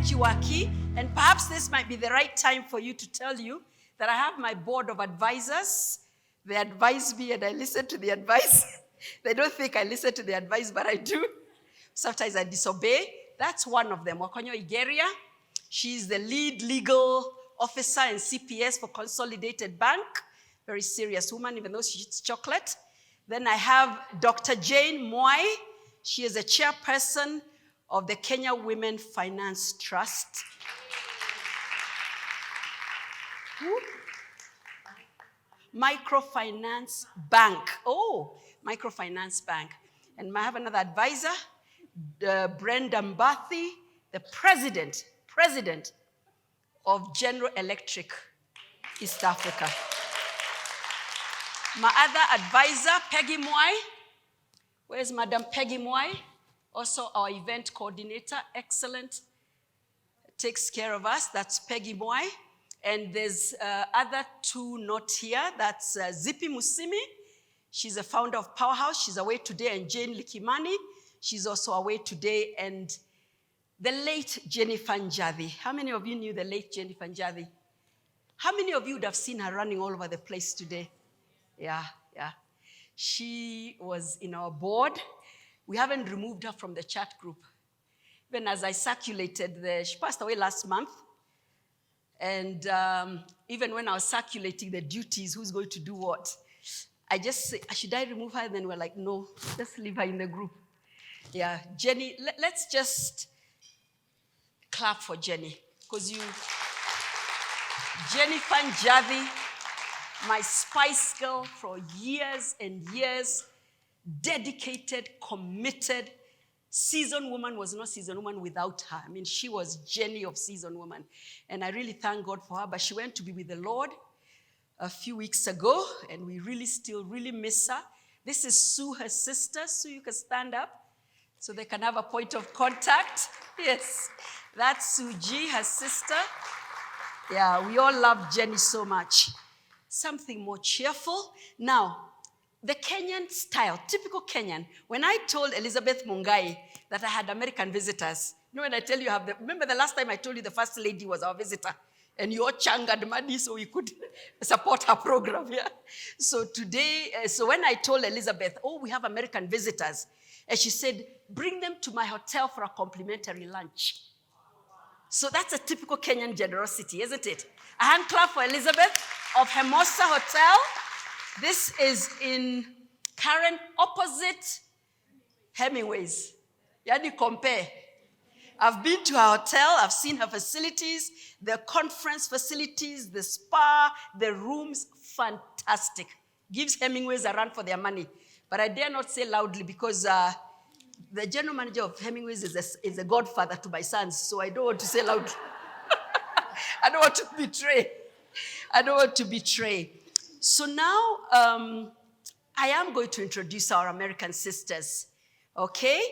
Thank you, Aki. And perhaps this might be the right time for you to tell you that I have my board of advisors. They advise me and I listen to the advice. They don't think I listen to the advice, but I do. Sometimes I disobey. That's one of them, Wakonyo Igeria. She's the lead legal officer and CPS for Consolidated Bank. Very serious woman, even though she eats chocolate. Then I have Dr. Jane Mwai. She is a chairperson of the Kenya Women Finance Trust. Microfinance Bank. Oh, Microfinance Bank. And I have another advisor, Brenda Mbathi, the president of General Electric East Africa. My other advisor, Peggy Mwai. Where's Madam Peggy Mwai? Also our event coordinator, excellent. Takes care of us, that's Peggy Mwai. And there's other two not here, that's Zippy Musimi. She's a founder of Powerhouse, she's away today, and Jane Likimani, she's also away today, and the late Jennifer Njadhi. How many of you knew the late Jennifer Njadhi? How many of you would have seen her running all over the place today? Yeah. She was in our board. We haven't removed her from the chat group. Even as I circulated, she passed away last month. And even when I was circulating the duties, who's going to do what, I just said, should I remove her? And then we're like, no, just leave her in the group. Yeah, Jenny, let's just clap for Jenny. Because Jennifer Njadhi, my Spice Girl for years and years, dedicated, committed. Seasoned Woman was not Seasoned Woman without her. I mean, she was Jenny of Seasoned Woman. And I really thank God for her. But she went to be with the Lord a few weeks ago, and we still really miss her. This is Sue, her sister. Sue, you can stand up so they can have a point of contact. Yes, that's Sue G, her sister. Yeah, we all love Jenny so much. Something more cheerful. Now, the Kenyan style, typical Kenyan. When I told Elizabeth Mungai that I had American visitors, you know when I tell you remember the last time I told you the first lady was our visitor, and you all changered money so we could support her program, yeah? So today, so when I told Elizabeth, we have American visitors, and she said, bring them to my hotel for a complimentary lunch. So that's a typical Kenyan generosity, isn't it? A hand clap for Elizabeth of Hermosa Hotel. This is in Karen, opposite Hemingway's. Yani compare. I've been to her hotel, I've seen her facilities, the conference facilities, the spa, the rooms, fantastic. Gives Hemingway's a run for their money. But I dare not say loudly because the general manager of Hemingway's is a godfather to my sons, so I don't want to say loudly. I don't want to betray. So now, I am going to introduce our American sisters, okay?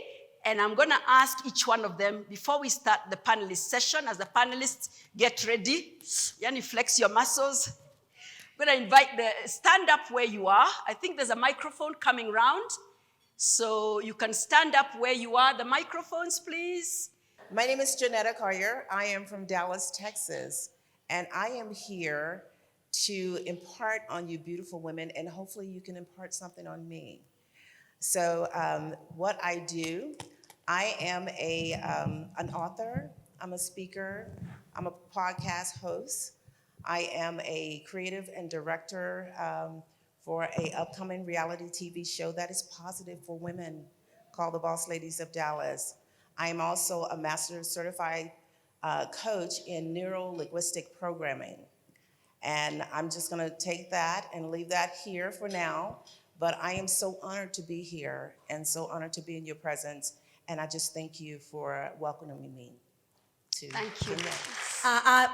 And I'm going to ask each one of them, before we start the panelist session, as the panelists get ready, yani flex your muscles. I'm going to invite stand up where you are. I think there's a microphone coming round, so you can stand up where you are. The microphones, please. My name is Janetta Collier. I am from Dallas, Texas, and I am here to impart on you beautiful women, and hopefully you can impart something on me. So what I do, I am an author, I'm a speaker, I'm a podcast host, I am a creative and director for an upcoming reality TV show that is positive for women called The Boss Ladies of Dallas. I am also a master certified coach in neuro-linguistic programming. And I'm just gonna take that and leave that here for now. But I am so honored to be here and so honored to be in your presence. And I just thank you for welcoming me to. Thank you.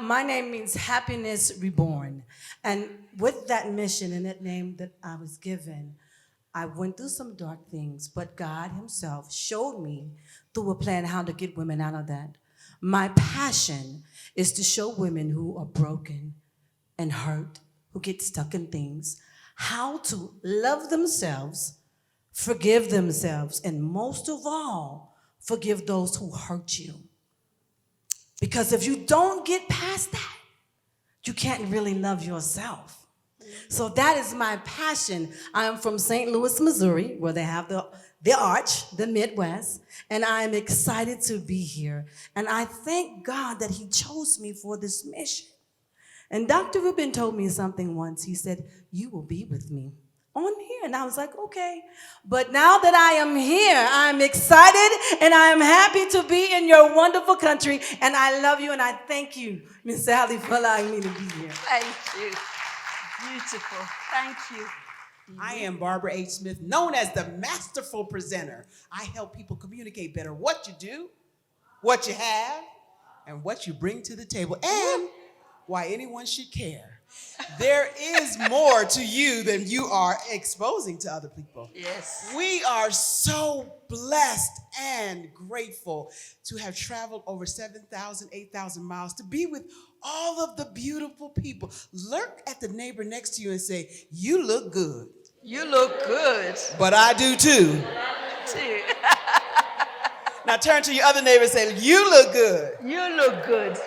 My name means Happiness Reborn. And with that mission and that name that I was given, I went through some dark things, but God himself showed me through a plan how to get women out of that. My passion is to show women who are broken and hurt, who get stuck in things, how to love themselves, forgive themselves, and most of all, forgive those who hurt you. Because if you don't get past that, you can't really love yourself. So that is my passion. I am from St. Louis, Missouri, where they have the Arch, the Midwest, and I am excited to be here. And I thank God that He chose me for this mission. And Dr. Rubin told me something once. He said, "You will be with me on here." And I was like, okay. But now that I am here, I'm excited and I am happy to be in your wonderful country. And I love you and I thank you, Miss Sally, for allowing me to be here. Thank you. Beautiful. Thank you. I am Barbara H. Smith, known as the masterful presenter. I help people communicate better what you do, what you have, and what you bring to the table, and why anyone should care. There is more to you than you are exposing to other people. Yes. We are so blessed and grateful to have traveled over 7,000, 8,000 miles to be with all of the beautiful people. Lurk at the neighbor next to you and say, "You look good." You look good. But I do too. Too. Now turn to your other neighbor and say, "You look good." You look good.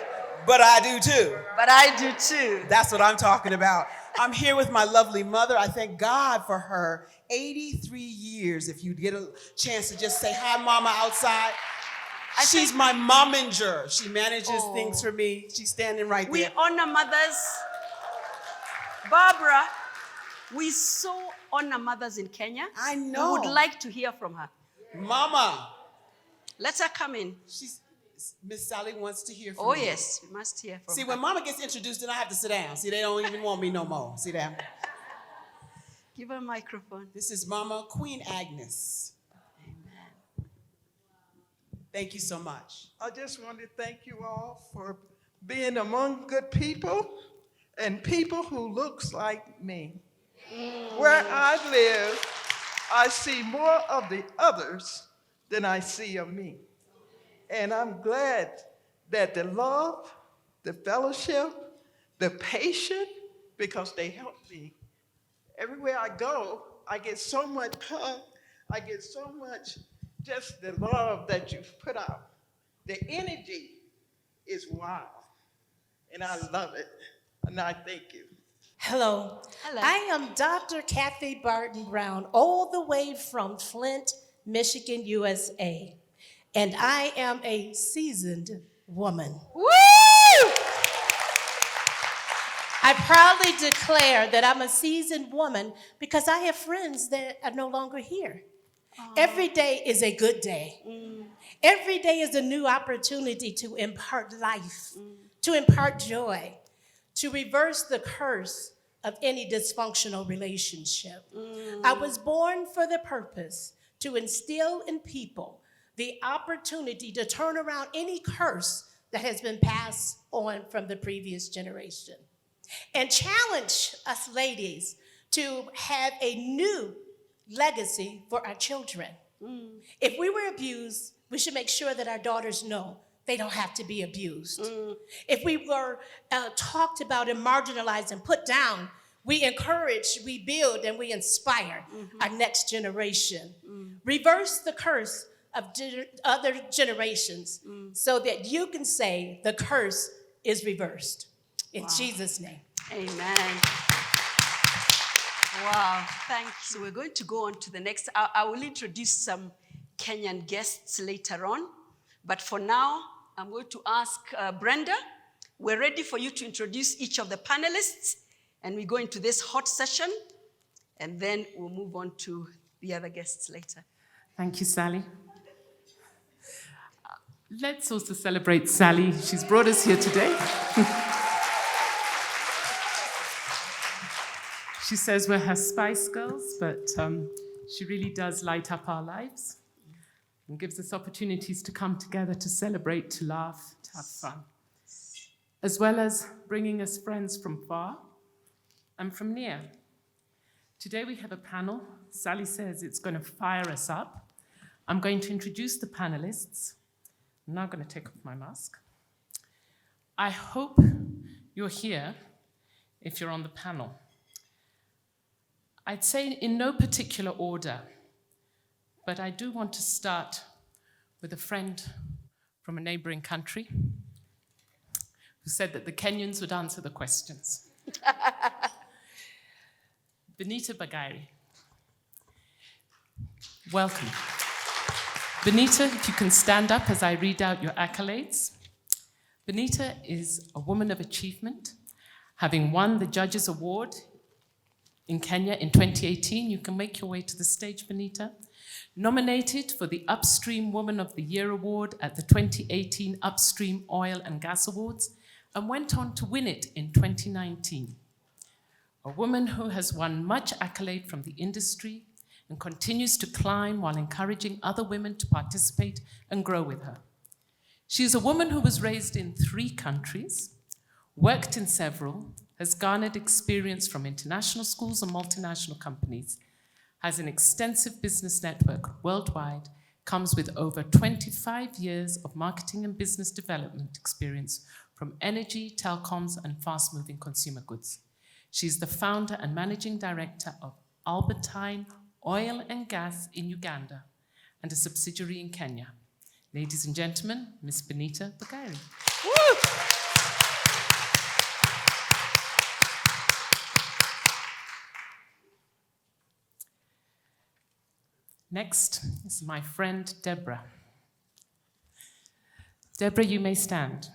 But I do too. But I do too. That's what I'm talking about. I'm here with my lovely mother. I thank God for her 83 years. If you get a chance to just say hi, Mama, outside. She's my momager. She manages things for me. She's standing right We there. honor mothers. Barbara, we so honor mothers in Kenya. I know. We would like to hear from her. Mama. Let her come in. Miss Sally wants to hear from Oh, you. yes, we must hear from See, her. when Mama gets introduced, then I have to sit down. See, they don't even want me no more. See that? Give her a microphone. This is Mama Queen Agnes. Amen. Thank you so much. I just want to thank you all for being among good people and people who looks like me. Where I live, I see more of the others than I see of me. And I'm glad that the love, the fellowship, the patience, because they help me. Everywhere I go, I get so much hug. I get so much just the love that you've put out. The energy is wow. And I love it. And I thank you. Hello. Hello. I am Dr. Kathy Barton Brown, all the way from Flint, Michigan, USA. And I am a seasoned woman. Woo! I proudly declare that I'm a seasoned woman because I have friends that are no longer here. Every day is a good day. Every day is a new opportunity to impart life, to impart joy, to reverse the curse of any dysfunctional relationship. I was born for the purpose to instill in people the opportunity to turn around any curse that has been passed on from the previous generation and challenge us ladies to have a new legacy for our children. If we were abused, we should make sure that our daughters know they don't have to be abused. If we were talked about and marginalized and put down, we encourage, we build, and we inspire our next generation. Reverse the curse of other generations so that you can say the curse is reversed. In Jesus' name. Amen. Wow, thank you. So we're going to go on to the next. I will introduce some Kenyan guests later on. But for now, I'm going to ask Brenda. We're ready for you to introduce each of the panelists. And we go into this hot session. And then we'll move on to the other guests later. Thank you, Sally. Let's also celebrate Sally. She's brought us here today. She says we're her Spice Girls, but she really does light up our lives and gives us opportunities to come together, to celebrate, to laugh, to have fun, as well as bringing us friends from far and from near. Today we have a panel. Sally says it's going to fire us up. I'm going to introduce the panelists. I'm now going to take off my mask. I hope you're here if you're on the panel. I'd say in no particular order, but I do want to start with a friend from a neighboring country, who said that the Kenyans would answer the questions. Benita Bagairi. Welcome. Benita, if you can stand up as I read out your accolades. Benita is a woman of achievement, having won the Judges Award in Kenya in 2018. You can make your way to the stage, Benita. Nominated for the Upstream Woman of the Year Award at the 2018 Upstream Oil and Gas Awards, and went on to win it in 2019. A woman who has won much accolade from the industry and continues to climb while encouraging other women to participate and grow with her. She is a woman who was raised in 3 countries, worked in several, has garnered experience from international schools and multinational companies, has an extensive business network worldwide, comes with over 25 years of marketing and business development experience from energy, telecoms, and fast-moving consumer goods. She's the founder and managing director of Albertine Oil and Gas in Uganda and a subsidiary in Kenya. Ladies and gentlemen, Miss Benita Bagairi. Next is my friend Deborah. Deborah, you may stand.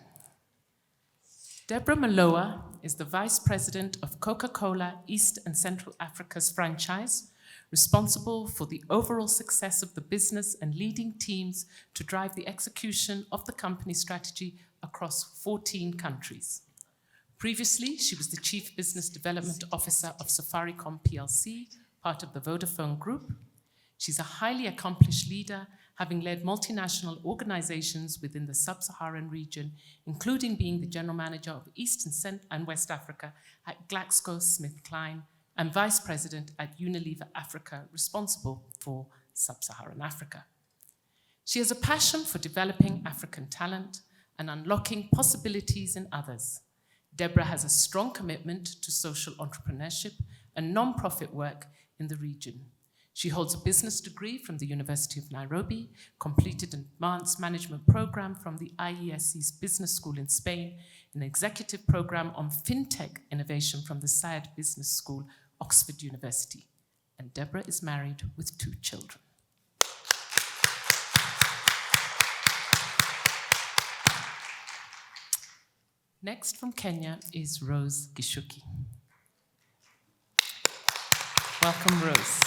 Deborah Maloa is the Vice President of Coca-Cola East and Central Africa's franchise, responsible for the overall success of the business and leading teams to drive the execution of the company's strategy across 14 countries. Previously, she was the Chief Business Development Officer of Safaricom PLC, part of the Vodafone Group. She's a highly accomplished leader, having led multinational organizations within the sub-Saharan region, including being the General Manager of East and West Africa at GlaxoSmithKline and Vice President at Unilever Africa, responsible for sub-Saharan Africa. She has a passion for developing African talent and unlocking possibilities in others. Deborah has a strong commitment to social entrepreneurship and non-profit work in the region. She holds a business degree from the University of Nairobi, completed an advanced management program from the IESC's Business School in Spain, an executive program on fintech innovation from the Syed Business School, Oxford University. And Deborah is married with 2 children. Next from Kenya is Rose Gishuki. Welcome, Rose.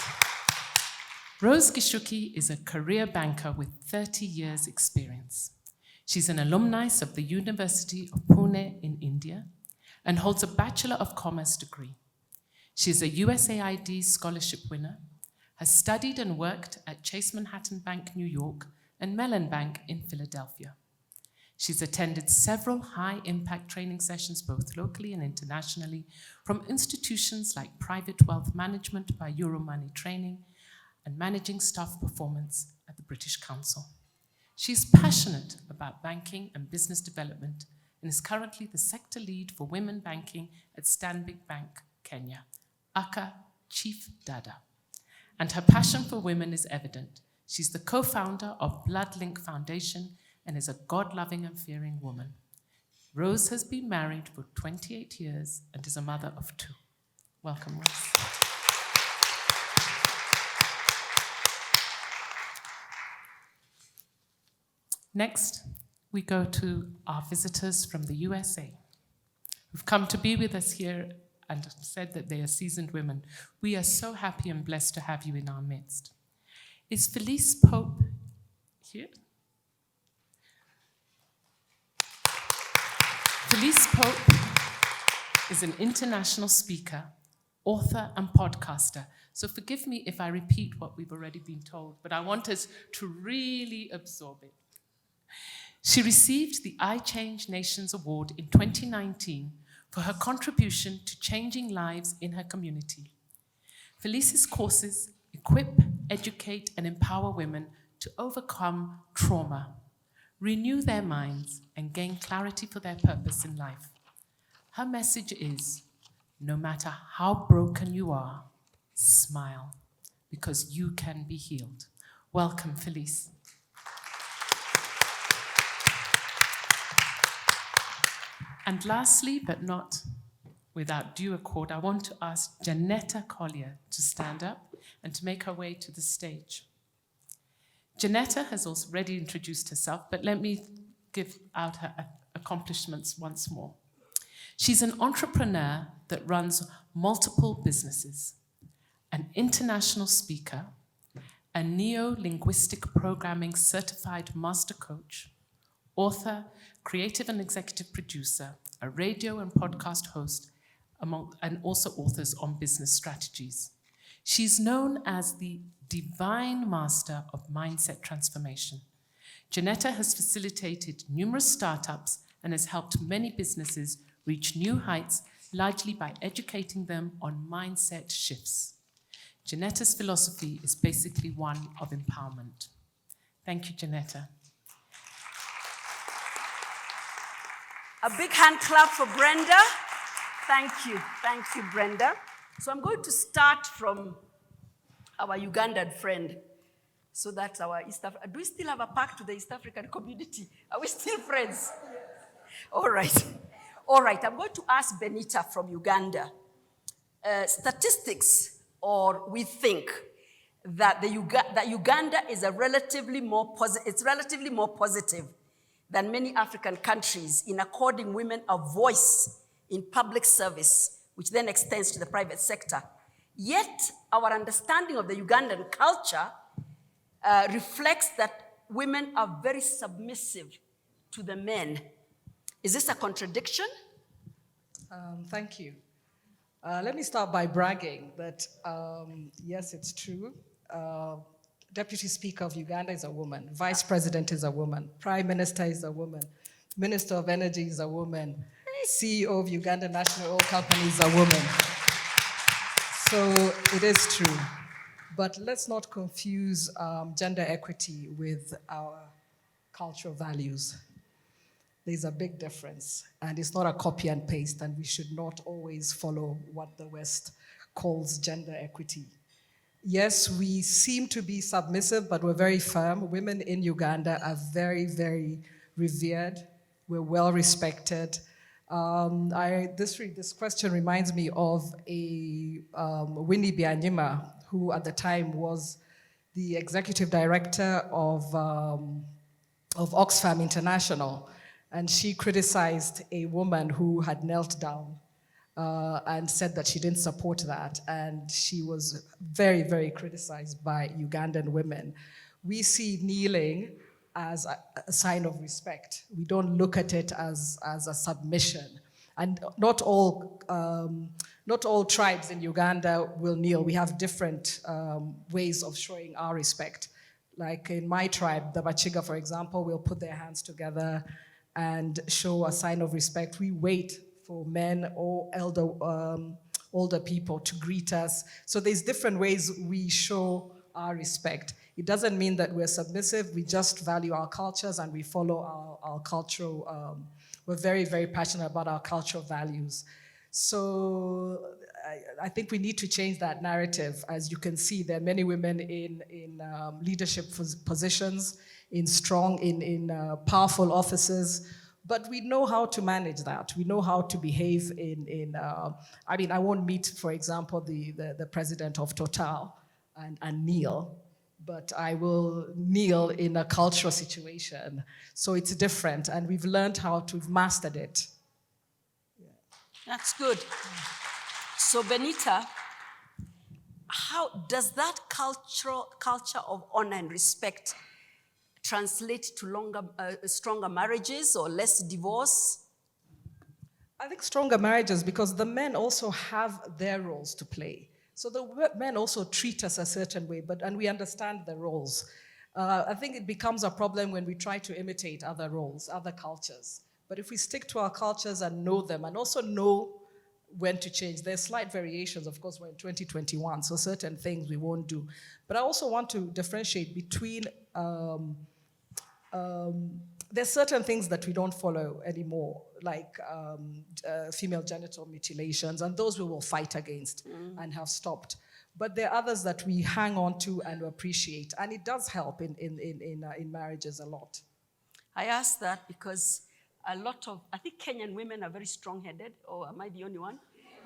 Rose Gishuki is a career banker with 30 years experience. She's an alumni of the University of Pune in India and holds a Bachelor of Commerce degree. She's a USAID scholarship winner, has studied and worked at Chase Manhattan Bank, New York, and Mellon Bank in Philadelphia. She's attended several high-impact training sessions, both locally and internationally, from institutions like Private Wealth Management by Euromoney Training and Managing Staff Performance at the British Council. She's passionate about banking and business development and is currently the sector lead for women banking at Stanbic Bank, Kenya, Aka Chief Dada. And her passion for women is evident. She's the co-founder of Bloodlink Foundation and is a God-loving and fearing woman. Rose has been married for 28 years and is a mother of 2. Welcome, Rose. Next, we go to our visitors from the USA who've come to be with us here and said that they are seasoned women. We are so happy and blessed to have you in our midst. Is Felice Pope here? Felice Pope is an international speaker, author, and podcaster. So forgive me if I repeat what we've already been told, but I want us to really absorb it. She received the I Change Nations Award in 2019 for her contribution to changing lives in her community. Felice's courses equip, educate, and empower women to overcome trauma, renew their minds, and gain clarity for their purpose in life. Her message is, no matter how broken you are, smile, because you can be healed. Welcome, Felice. And lastly, but not without due accord, I want to ask Janetta Collier to stand up and to make her way to the stage. Janetta has already introduced herself, but let me give out her accomplishments once more. She's an entrepreneur that runs multiple businesses, an international speaker, a neo-linguistic programming certified master coach, author, creative and executive producer, a radio and podcast host, and also authors on business strategies. She's known as the divine master of mindset transformation. Janetta has facilitated numerous startups and has helped many businesses reach new heights, largely by educating them on mindset shifts. Janetta's philosophy is basically one of empowerment. Thank you, Janetta. A big hand clap for Brenda. Thank you, Brenda. So I'm going to start from our Ugandan friend, so that's our East African. Do we still have a pact to the East African community? Are we still friends? All right, I'm going to ask Benita from Uganda. Statistics, or we think that Uganda is relatively more positive than many African countries in according women a voice in public service, which then extends to the private sector. Yet, our understanding of the Ugandan culture reflects that women are very submissive to the men. Is this a contradiction? Thank you. Let me start by bragging that, yes, it's true. Deputy Speaker of Uganda is a woman. Vice President is a woman. Prime Minister is a woman. Minister of Energy is a woman. CEO of Uganda National Oil Company is a woman. So it is true. But let's not confuse gender equity with our cultural values. There's a big difference, and it's not a copy and paste, and we should not always follow what the West calls gender equity. Yes, we seem to be submissive, but we're very firm. Women in Uganda are very, very revered. We're well respected. This question reminds me of a Winnie Byanyima, who at the time was the executive director of Oxfam International. And she criticized a woman who had knelt down and said that she didn't support that. And she was very, very criticized by Ugandan women. We see kneeling as a sign of respect. We don't look at it as a submission. And not all tribes in Uganda will kneel. We have different ways of showing our respect. Like in my tribe, the Bachiga, for example, will put their hands together and show a sign of respect. We wait for men or older people to greet us. So there's different ways we show our respect. It doesn't mean that we're submissive. We just value our cultures and we follow our cultural, we're very, very passionate about our cultural values. So I think we need to change that narrative. As you can see, there are many women in leadership positions, in powerful offices, but we know how to manage that. We know how to behave I won't meet, for example, the president of Total and kneel, but I will kneel in a cultural situation. So it's different, and we've learned how to mastered it. Yeah. That's good. So Benita, how does that culture of honor and respect translate to stronger marriages or less divorce? I think stronger marriages, because the men also have their roles to play. So the men also treat us a certain way, and we understand the roles. I think it becomes a problem when we try to imitate other roles, other cultures. But if we stick to our cultures and know them, and also know when to change. There's slight variations, of course, we're in 2021, so certain things we won't do. But I also want to differentiate between, there's certain things that we don't follow anymore, like female genital mutilations, and those we will fight against and have stopped. But there are others that we hang on to and appreciate, and it does help in marriages a lot. I ask that because a lot of, I think Kenyan women are very strong-headed, or am I the only one?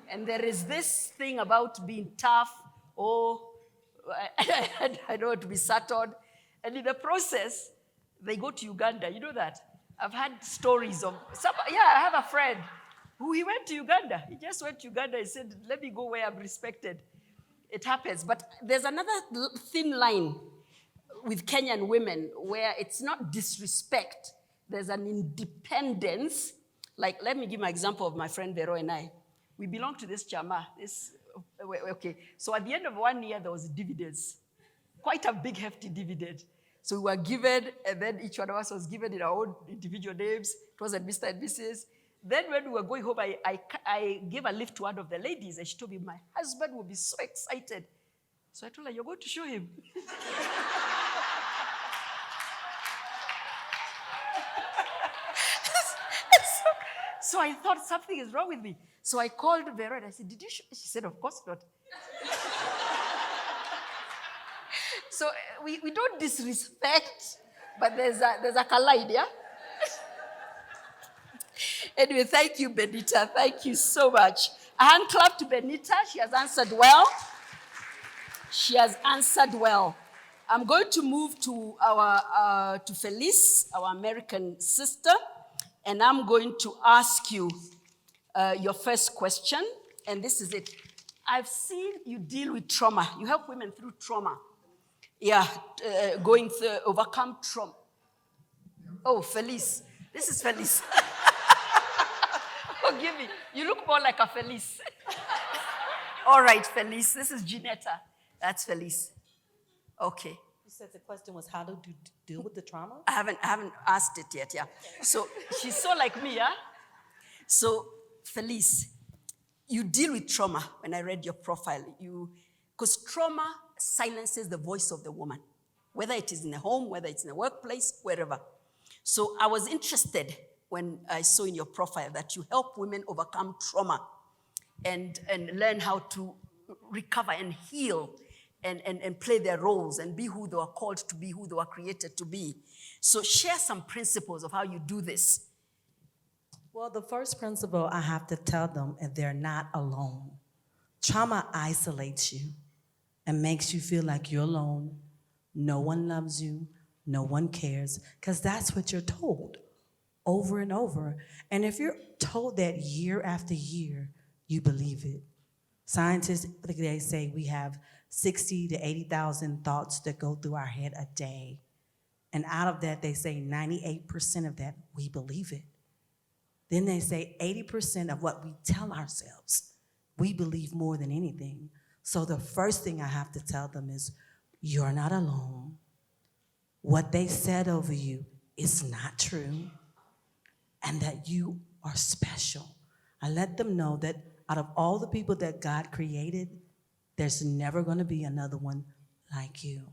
And there is this thing about being tough, or I don't want to be settled. And in the process, they go to Uganda. You know that? I've had stories of, I have a friend who he went to Uganda. He just went to Uganda and said, let me go where I'm respected. It happens. But there's another thin line with Kenyan women where it's not disrespect. There's an independence. Like, let me give my example of my friend Vero and I. We belong to this chama. Okay. So at the end of 1 year, there was dividends. Quite a big, hefty dividend. So we were given, and then each one of us was given in our own individual names. It wasn't Mr. and Mrs. Then when we were going home, I gave a lift to one of the ladies, and she told me, my husband will be so excited. So I told her, you're going to show him. So I thought something is wrong with me. So I called Vera and I said, did you show? She said, of course not. So we don't disrespect, but there's a collide, yeah? Anyway, thank you, Benita. Thank you so much. A hand clap to Benita. She has answered well. She has answered well. I'm going to move to to Felice, our American sister, and I'm going to ask you your first question, and this is it. I've seen you deal with trauma. You help women through trauma. Yeah, going to overcome trauma. Oh, Felice. This is Felice. Forgive me. You look more like a Felice. All right, Felice. This is Ginetta. That's Felice. Okay. You said the question was, how do you deal with the trauma? I haven't asked it yet, yeah. So she's so like me, yeah? So, Felice, you deal with trauma. When I read your profile, because trauma silences the voice of the woman, whether it is in a home, whether it's in a workplace, wherever. So I was interested when I saw in your profile that you help women overcome trauma and learn how to recover and heal and play their roles and be who they were called to be, who they were created to be. So share some principles of how you do this. Well, the first principle I have to tell them is they're not alone. Trauma isolates you and makes you feel like you're alone. No one loves you. No one cares. Because that's what you're told over and over. And if you're told that year after year, you believe it. Scientists, they say we have 60 to 80,000 thoughts that go through our head a day. And out of that, they say 98% of that, we believe it. Then they say 80% of what we tell ourselves, we believe more than anything. So the first thing I have to tell them is, you're not alone. What they said over you is not true, and that you are special. I let them know that out of all the people that God created, there's never going to be another one like you.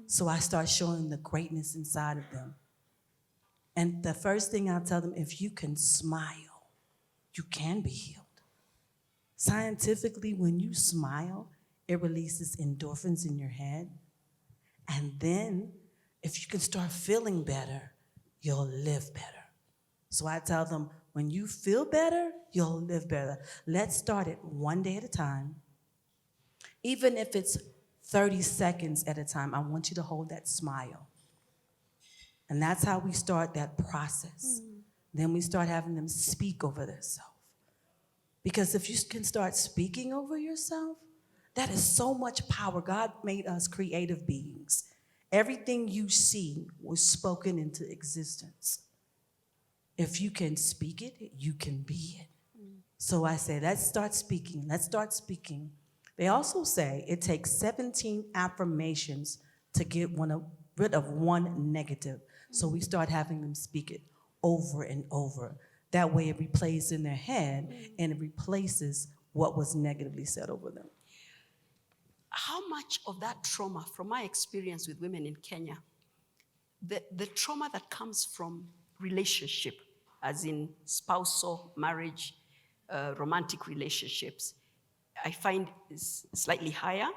So I start showing the greatness inside of them. And the first thing I tell them, if you can smile, you can be healed. Scientifically, when you smile, it releases endorphins in your head. And then, if you can start feeling better, you'll live better. So I tell them, when you feel better, you'll live better. Let's start it one day at a time. Even if it's 30 seconds at a time, I want you to hold that smile. And that's how we start that process. Then we start having them speak over themselves. Because if you can start speaking over yourself, that is so much power. God made us creative beings. Everything you see was spoken into existence. If you can speak it, you can be it. So I say, let's start speaking. Let's start speaking. They also say it takes 17 affirmations to get rid of one negative. So we start having them speak it over and over. That way it replays in their head and it replaces what was negatively said over them. How much of that trauma, from my experience with women in Kenya, the trauma that comes from relationship, as in spousal, marriage, romantic relationships, I find is slightly higher.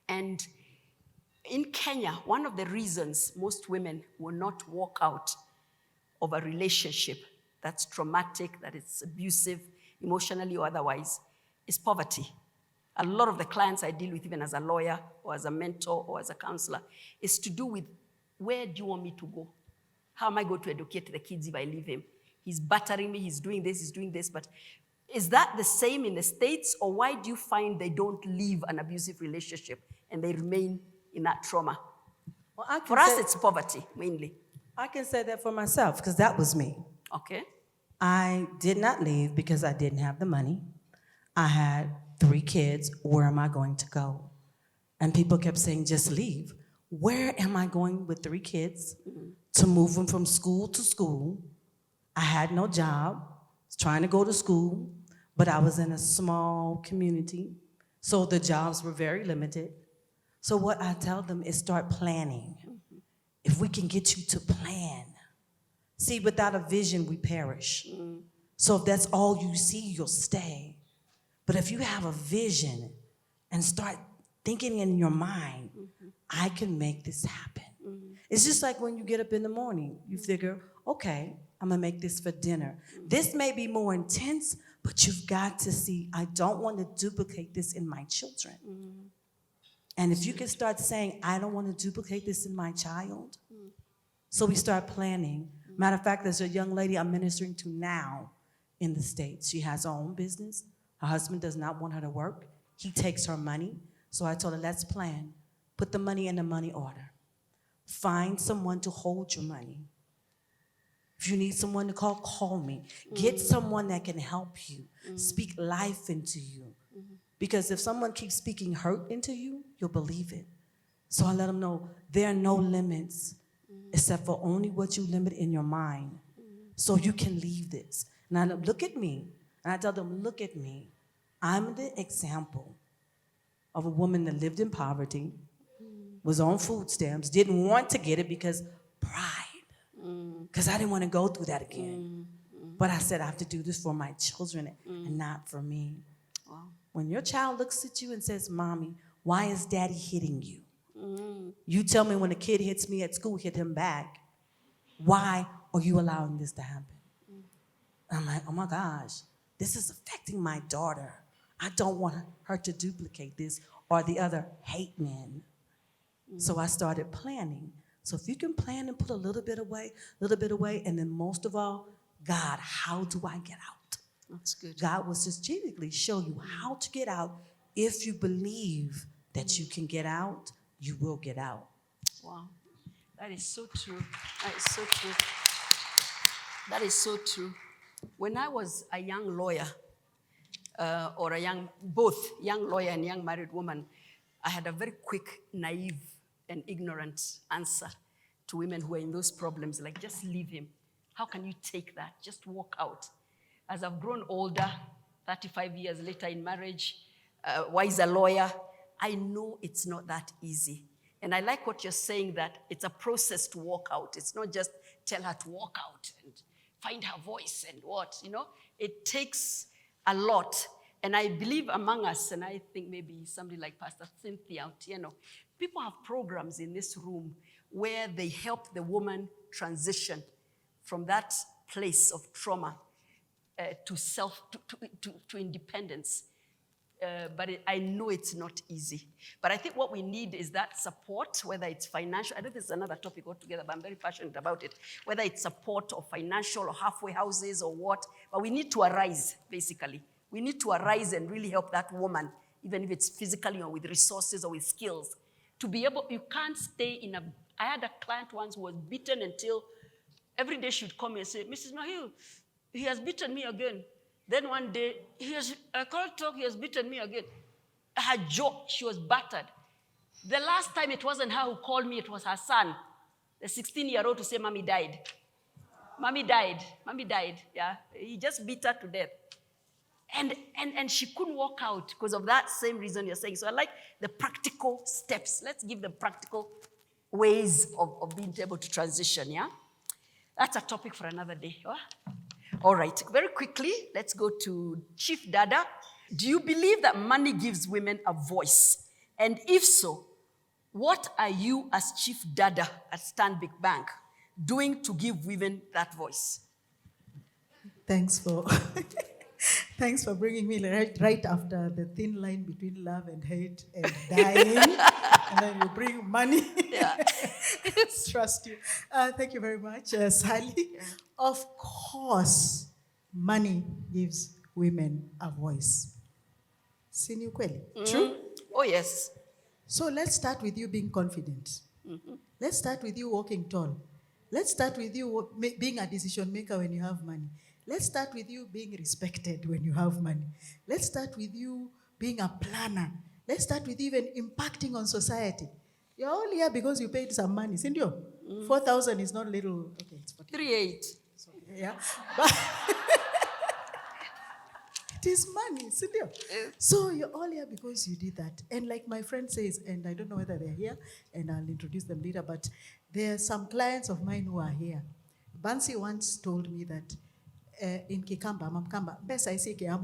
And in Kenya, one of the reasons most women will not walk out of a relationship that's traumatic, that it's abusive, emotionally or otherwise, is poverty. A lot of the clients I deal with, even as a lawyer or as a mentor or as a counselor, is to do with, where do you want me to go? How am I going to educate the kids if I leave him? He's battering me, he's doing this, but is that the same in the States, or why do you find they don't leave an abusive relationship and they remain in that trauma? Well, For us, it's poverty, mainly. I can say that for myself, because that was me. Okay? I did not leave because I didn't have the money. I had 3 kids. Where am I going to go? And people kept saying, just leave. Where am I going with 3 kids to move them from school to school? I had no job, was trying to go to school, but I was in a small community, so the jobs were very limited. So what I tell them is start planning. If we can get you to plan. See, without a vision, we perish. So if that's all you see, you'll stay. But if you have a vision and start thinking in your mind, I can make this happen. It's just like when you get up in the morning, you figure, okay, I'm gonna make this for dinner. This may be more intense, but you've got to see, I don't want to duplicate this in my children. And if you can start saying, I don't want to duplicate this in my child, so we start planning. Matter of fact, there's a young lady I'm ministering to now in the States. She has her own business. Her husband does not want her to work. He takes her money. So I told her, let's plan. Put the money in the money order. Find someone to hold your money. If you need someone to call me. Get someone that can help you. Speak life into you. Because if someone keeps speaking hurt into you, you'll believe it. So I let them know there are no limits except for only what you limit in your mind. So you can leave this. And I look at me, and I tell them, look at me. I'm the example of a woman that lived in poverty, was on food stamps, didn't want to get it because pride. Because I didn't want to go through that again. But I said, I have to do this for my children and not for me. Wow. When your child looks at you and says, Mommy, why is Daddy hitting you? You tell me when a kid hits me at school, hit him back. Why are you allowing this to happen? I'm like, oh my gosh, this is affecting my daughter. I don't want her to duplicate this or the other hate men. So I started planning. So if you can plan and put a little bit away, and then most of all, God, how do I get out? That's good. God will strategically show you how to get out. If you believe that you can get out, you will get out. Wow. That is so true. That is so true. That is so true. When I was a young lawyer, both young lawyer and young married woman, I had a very quick, naive, and ignorant answer to women who are in those problems, like, just leave him. How can you take that? Just walk out. As I've grown older, 35 years later in marriage, wiser lawyer, I know it's not that easy. And I like what you're saying, that it's a process to walk out. It's not just tell her to walk out and find her voice and what, It takes a lot. And I believe among us, and I think maybe somebody like Pastor Cynthia, people have programs in this room where they help the woman transition from that place of trauma to independence. But I know it's not easy. But I think what we need is that support, whether it's financial. I know this is another topic altogether, but I'm very passionate about it. Whether it's support or financial or halfway houses or what. But we need to arise, basically. We need to arise and really help that woman, even if it's physically or with resources or with skills, to be able, you can't stay I had a client once who was beaten until every day she would come and say, Mrs. Mahil, he has beaten me again. Then one day, I called talk, he has beaten me again. Her jaw, she was battered. The last time it wasn't her who called me, it was her son, the 16-year-old, to say, Mommy died. Mommy died. Mommy died, yeah. He just beat her to death. And she couldn't walk out because of that same reason you're saying. So I like the practical steps. Let's give them practical ways of being able to transition, yeah? That's a topic for another day. Huh? All right, very quickly, let's go to Chief Dada. Do you believe that money gives women a voice? And if so, what are you as Chief Dada at Stanbic Bank doing to give women that voice? Thanks for thanks for bringing me right after the thin line between love and hate and dying, and then you bring money. Yeah. Trust you. Thank you very much, Sally. Of course, money gives women a voice. Sini ukweli? True? Oh, yes. So let's start with you being confident. Let's start with you walking tall. Let's start with you being a decision maker when you have money. Let's start with you being respected when you have money. Let's start with you being a planner. Let's start with even impacting on society. You're all here because you paid some money, Cindy. 4,000 is not little. Okay, it's 40. 3.8. So, yeah. But it is money, Cindy. So you're all here because you did that. And like my friend says, and I don't know whether they're here, and I'll introduce them later, but there are some clients of mine who are here. Bansi once told me that in Kikamba, Mamkamba, best I say Kia,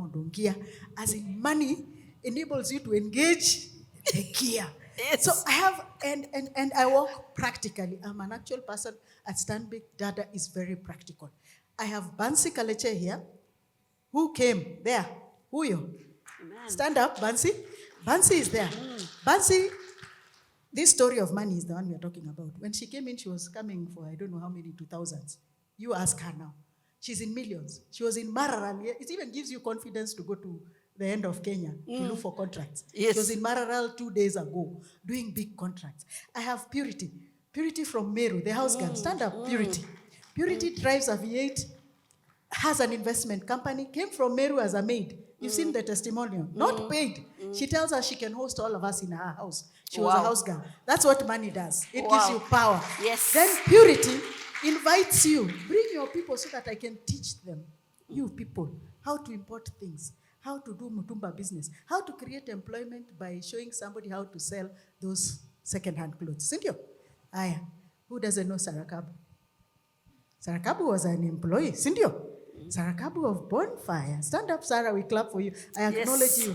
as in money enables you to engage the Kia. Yes. So I have, and I work practically. I'm an actual person at Stanbic. Data is very practical. I have Bansi Kaleche here. Who came? There. Who you? Amen. Stand up, Bansi. Bansi is there. Bansi, this story of money is the one we are talking about. When she came in, she was coming for I don't know how many 2000s. You ask her now. She's in millions. She was in Mararal. It even gives you confidence to go to the end of Kenya to look for contracts. Yes. She was in Mararal 2 days ago doing big contracts. I have Purity. Purity from Meru, the house girl. Stand up, Purity. Purity drives a V8, has an investment company, came from Meru as a maid. You've seen the testimonial. Not paid. She tells us she can host all of us in her house. She was a house girl. That's what money does. It gives you power. Yes. Then Purity invites you. Bring your people so that I can teach them, you people, how to import things, how to do mutumba business, how to create employment by showing somebody how to sell those second-hand clothes. Cynthia? Aya. Who doesn't know Sarakabu? Sarakabu was an employee. Cynthia? Sarakabu of Bonfire. Stand up, Sarah. We clap for you. I acknowledge you.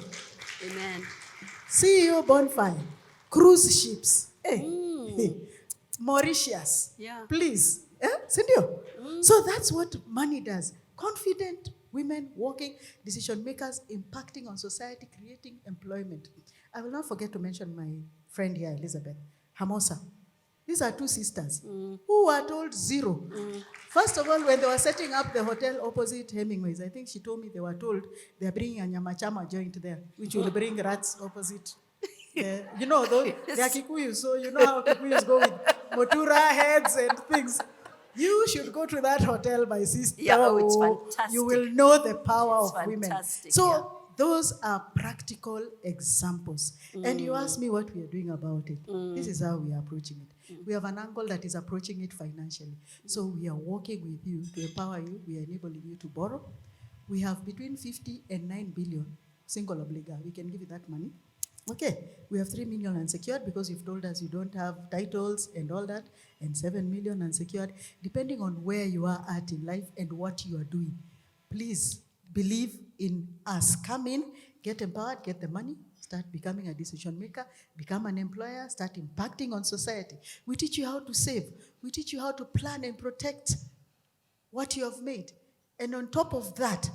Amen. CEO Bonfire. Cruise ships. Hey. Mauritius. Yeah. Please. Cynthia? So that's what money does. Confident women, working decision makers, impacting on society, creating employment. I will not forget to mention my friend here, Elizabeth Hamosa. These are two sisters who were told zero. First of all, when they were setting up the hotel opposite Hemingway's, I think she told me they were told they're bringing a Nyamachama joint there, which will bring rats opposite. You know, they are Kikuyu, so you know how Kikuyus go with motura heads and things. You should go to that hotel, my sister. Yeah, it's fantastic. You will know the power It's of women. fantastic, So yeah. those are practical examples. And you ask me what we are doing about it. This is how we are approaching it. We have an angle that is approaching it financially. So we are working with you to empower you. We are enabling you to borrow. We have between 50 and 9 billion single obliga. We can give you that money. Okay, we have 3 million unsecured because you've told us you don't have titles and all that, and 7 million unsecured, depending on where you are at in life and what you are doing. Please believe in us. Come in, get empowered, get the money, start becoming a decision maker, become an employer, start impacting on society. We teach you how to save. We teach you how to plan and protect what you have made. And on top of that,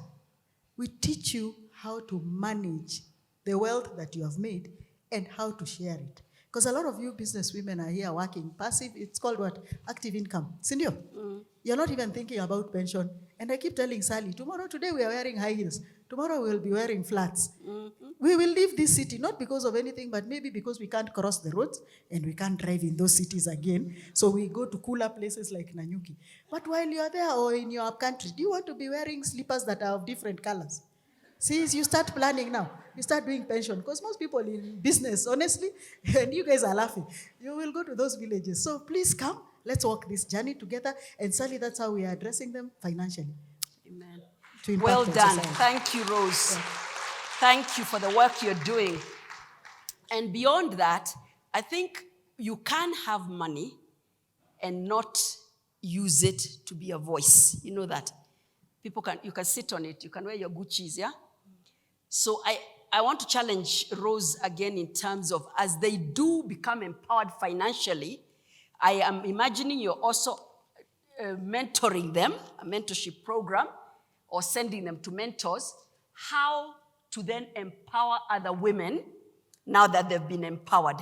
we teach you how to manage the wealth that you have made and how to share it. Because a lot of you business women are here working passive, it's called what? Active income. Cindy, you're not even thinking about pension. And I keep telling Sally, today we are wearing high heels. Tomorrow we will be wearing flats. We will leave this city, not because of anything, but maybe because we can't cross the roads and we can't drive in those cities again. So we go to cooler places like Nanyuki. But while you are there or in your country, do you want to be wearing slippers that are of different colors? See, you start planning now. You start doing pension. Because most people in business, honestly, and you guys are laughing, you will go to those villages. So please come. Let's walk this journey together. And sadly, that's how we are addressing them financially. Amen. To impact Well on done. society. Thank you, Rose. Thank you for the work you're doing. And beyond that, I think you can have money and not use it to be a voice. You know that. You can sit on it. You can wear your Gucci's, yeah? So I want to challenge Rose again in terms of as they do become empowered financially, I am imagining you're also mentoring them, a mentorship program, or sending them to mentors, how to then empower other women now that they've been empowered.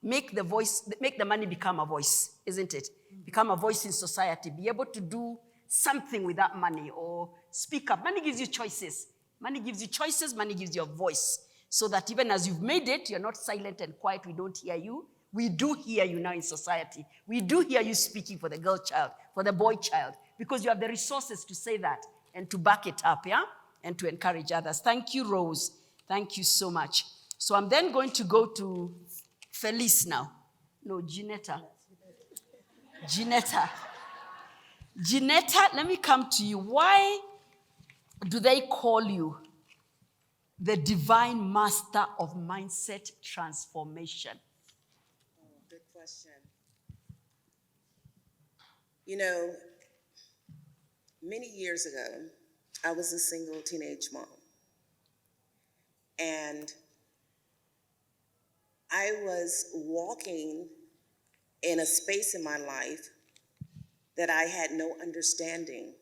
Make the money become a voice, isn't it? Become a voice in society. Be able to do something with that money or speak up. Money gives you choices. Money gives you choices, money gives you a voice. So that even as you've made it, you're not silent and quiet, we don't hear you. We do hear you now in society. We do hear you speaking for the girl child, for the boy child, because you have the resources to say that and to back it up, yeah? And to encourage others. Thank you, Rose. Thank you so much. So I'm then going to go to Felice now. No, Ginetta. Ginetta. Ginetta, let me come to you. Why do they call you the divine master of mindset transformation? Good question. You know, many years ago, I was a single teenage mom. And I was walking in a space in my life that I had no understanding.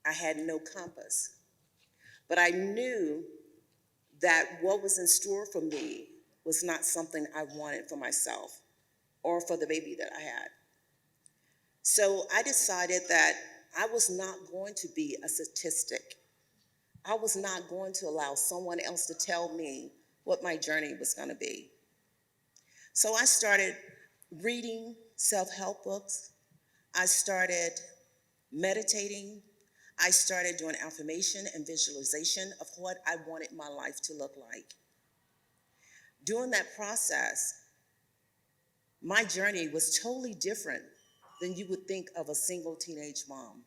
I had no compass. But I knew that what was in store for me was not something I wanted for myself or for the baby that I had. So I decided that I was not going to be a statistic. I was not going to allow someone else to tell me what my journey was going to be. So I started reading self-help books. I started meditating. I started doing affirmation and visualization of what I wanted my life to look like. During that process, my journey was totally different than you would think of a single teenage mom.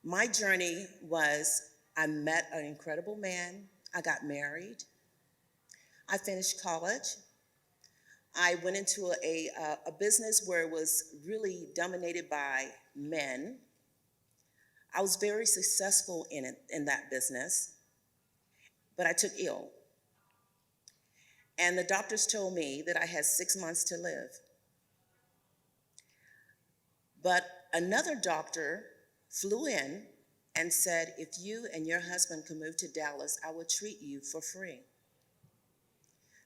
My journey was, I met an incredible man. I got married. I finished college. I went into a business where it was really dominated by men. I was very successful in that business, but I took ill. And the doctors told me that I had 6 months to live. But another doctor flew in and said, if you and your husband can move to Dallas, I will treat you for free.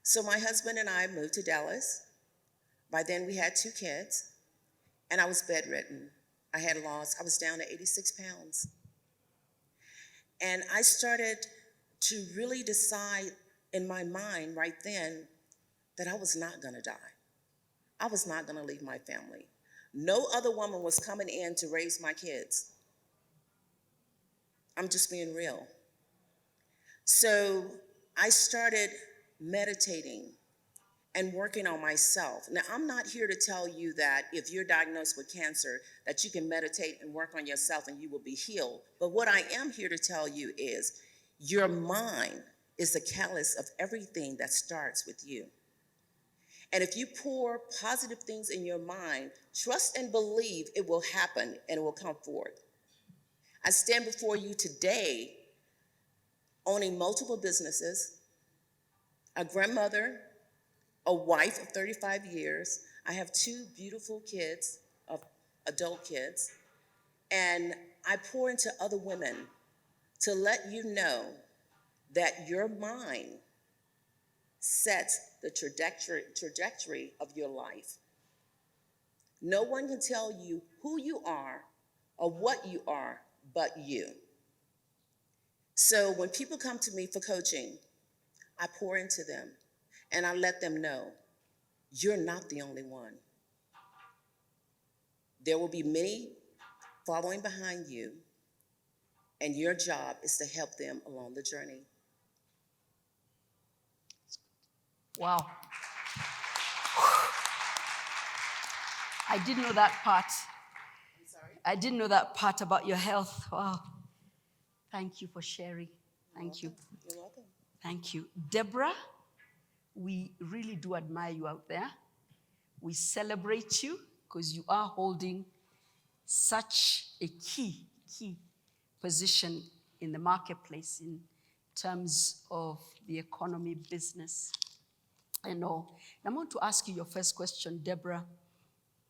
So my husband and I moved to Dallas. By then we had 2 kids, and I was bedridden. I was down to 86 pounds. And I started to really decide in my mind right then that I was not gonna die. I was not gonna leave my family. No other woman was coming in to raise my kids. I'm just being real. So I started meditating and working on myself. Now, I'm not here to tell you that if you're diagnosed with cancer, that you can meditate and work on yourself and you will be healed. But what I am here to tell you is your mind is the catalyst of everything that starts with you. And if you pour positive things in your mind, trust and believe it will happen and it will come forth. I stand before you today owning multiple businesses, a grandmother, a wife of 35 years. I have 2 beautiful kids, adult kids, and I pour into other women to let you know that your mind sets the trajectory of your life. No one can tell you who you are or what you are but you. So when people come to me for coaching, I pour into them and I let them know you're not the only one. There will be many following behind you, and your job is to help them along the journey. Wow. I didn't know that part. I'm sorry? I didn't know that part about your health. Wow. Thank you for sharing. Thank you. You're welcome. Thank you. Deborah, we really do admire you out there. We celebrate you because you are holding such a key position in the marketplace in terms of the economy, business, and all. And I want to ask you your first question, Deborah.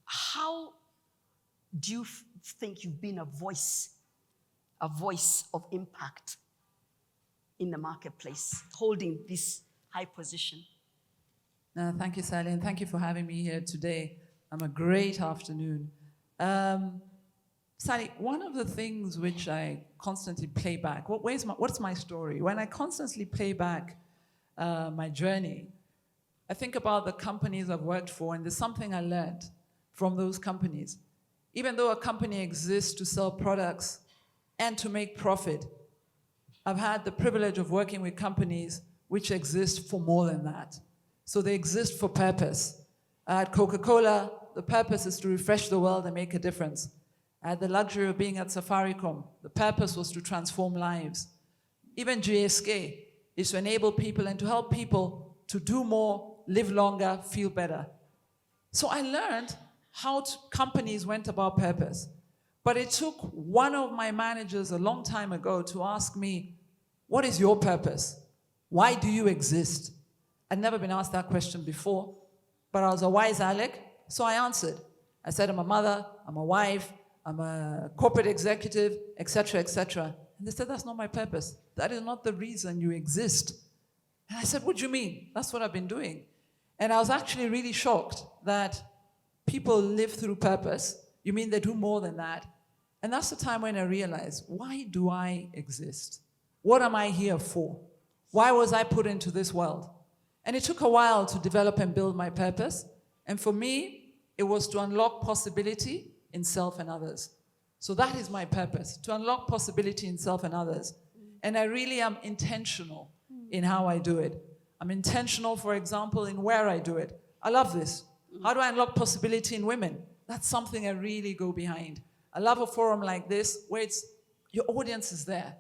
How do you think you've been a voice a voice of impact in the marketplace, holding this high position. Thank you, Sally, and thank you for having me here today. A great afternoon. Sally, one of the things which I constantly play back, what's my story? When I constantly play back my journey, I think about the companies I've worked for, and there's something I learned from those companies. Even though a company exists to sell products and to make profit, I've had the privilege of working with companies which exist for more than that. So they exist for purpose. At Coca-Cola, the purpose is to refresh the world and make a difference. I had the luxury of being at Safaricom. The purpose was to transform lives. Even GSK is to enable people and to help people to do more, live longer, feel better. So I learned how companies went about purpose. But it took one of my managers a long time ago to ask me, what is your purpose? Why do you exist? I'd never been asked that question before, but I was a wise Alec, so I answered. I said, I'm a mother, I'm a wife, I'm a corporate executive, etc., etc. And they said, that's not my purpose. That is not the reason you exist. And I said, what do you mean? That's what I've been doing. And I was actually really shocked that people live through purpose. You mean they do more than that? And that's the time when I realized, why do I exist? What am I here for? Why was I put into this world? And it took a while to develop and build my purpose. And for me, it was to unlock possibility in self and others. So that is my purpose, to unlock possibility in self and others. And I really am intentional in how I do it. I'm intentional, for example, in where I do it. I love this. How do I unlock possibility in women? That's something I really go behind. I love a forum like this where your audience is there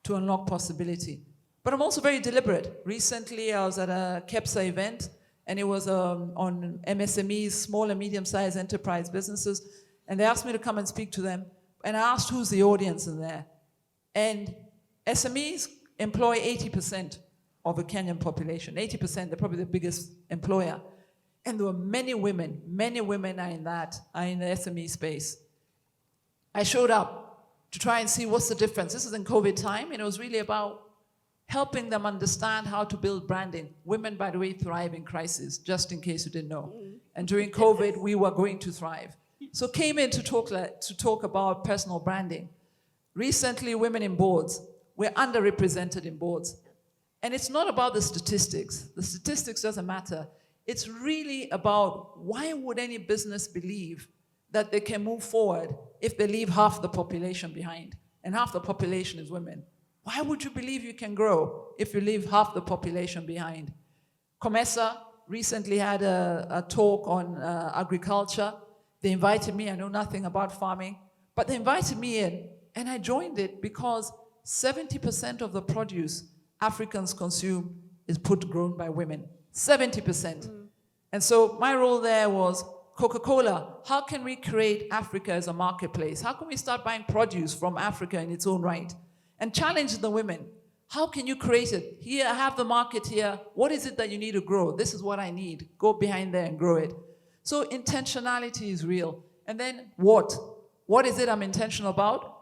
to unlock possibility. But I'm also very deliberate. Recently, I was at a KEPSA event, and it was on MSMEs, small and medium-sized enterprise businesses, and they asked me to come and speak to them. And I asked, who's the audience in there? And SMEs employ 80% of the Kenyan population. 80%, they're probably the biggest employer. And there were many women are in the SME space. I showed up to try and see what's the difference. This is in COVID time, and it was really about helping them understand how to build branding. Women, by the way, thrive in crisis, just in case you didn't know. And during COVID, we were going to thrive. So came in to talk about personal branding. Recently, women in boards. We're underrepresented in boards. And it's not about the statistics. The statistics doesn't matter. It's really about why would any business believe that they can move forward if they leave half the population behind? And half the population is women. Why would you believe you can grow if you leave half the population behind? COMESA recently had a talk on agriculture. They invited me. I know nothing about farming, but they invited me in, and I joined it because 70% of the produce Africans consume is grown by women. 70%. And so my role there was Coca-Cola. How can we create Africa as a marketplace? How can we start buying produce from Africa in its own right? And challenge the women. How can you create it? Here, I have the market here. What is it that you need to grow? This is what I need. Go behind there and grow it. So intentionality is real. And then what? What is it I'm intentional about?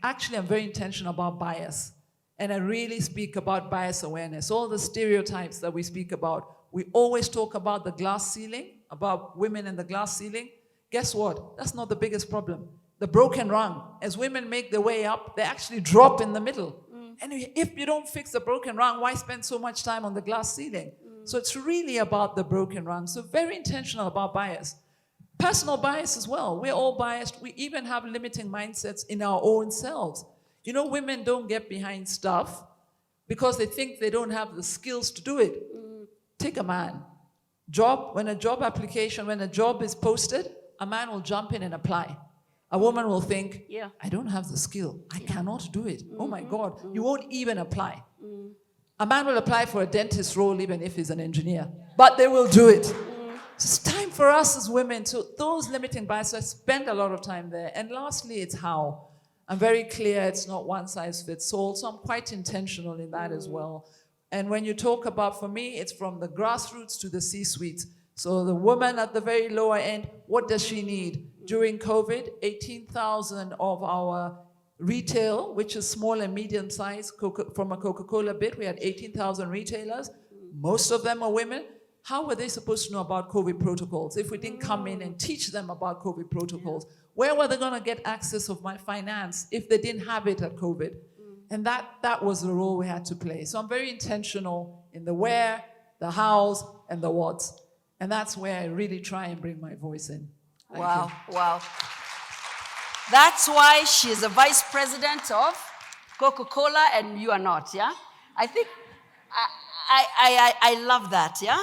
I'm very intentional about bias. And I really speak about bias awareness. All the stereotypes that we speak about. We always talk about the glass ceiling, about women and the glass ceiling. Guess what? That's not the biggest problem. The broken rung. As women make their way up, they actually drop in the middle. And if you don't fix the broken rung, why spend so much time on the glass ceiling? So it's really about the broken rung. So very intentional about bias. Personal bias as well. We're all biased. We even have limiting mindsets in our own selves. You know, women don't get behind stuff because they think they don't have the skills to do it. Take a man. When a job is posted, a man will jump in and apply. A woman will think, I don't have the skill. I cannot do it. Oh my God, you won't even apply. A man will apply for a dentist role even if he's an engineer, but they will do it. It's time for us as women to, those limiting biases, I spend a lot of time there. And lastly, it's how. I'm very clear it's not one size fits all, so I'm quite intentional in that as well. And when you talk about, for me, it's from the grassroots to the C-suite. So the woman at the very lower end, what does she need? During COVID, 18,000 of our retail, which is small and medium size, from a Coca-Cola bit, we had 18,000 retailers. Most of them are women. How were they supposed to know about COVID protocols if we didn't come in and teach them about COVID protocols? Where were they going to get access of my finance if they didn't have it at COVID? And that was the role we had to play. So I'm very intentional in the where, the hows, and the whats. And that's where I really try and bring my voice in. Thank Wow, you. wow. That's why she is a vice president of Coca-Cola and you are not, yeah? I think, I love that, yeah?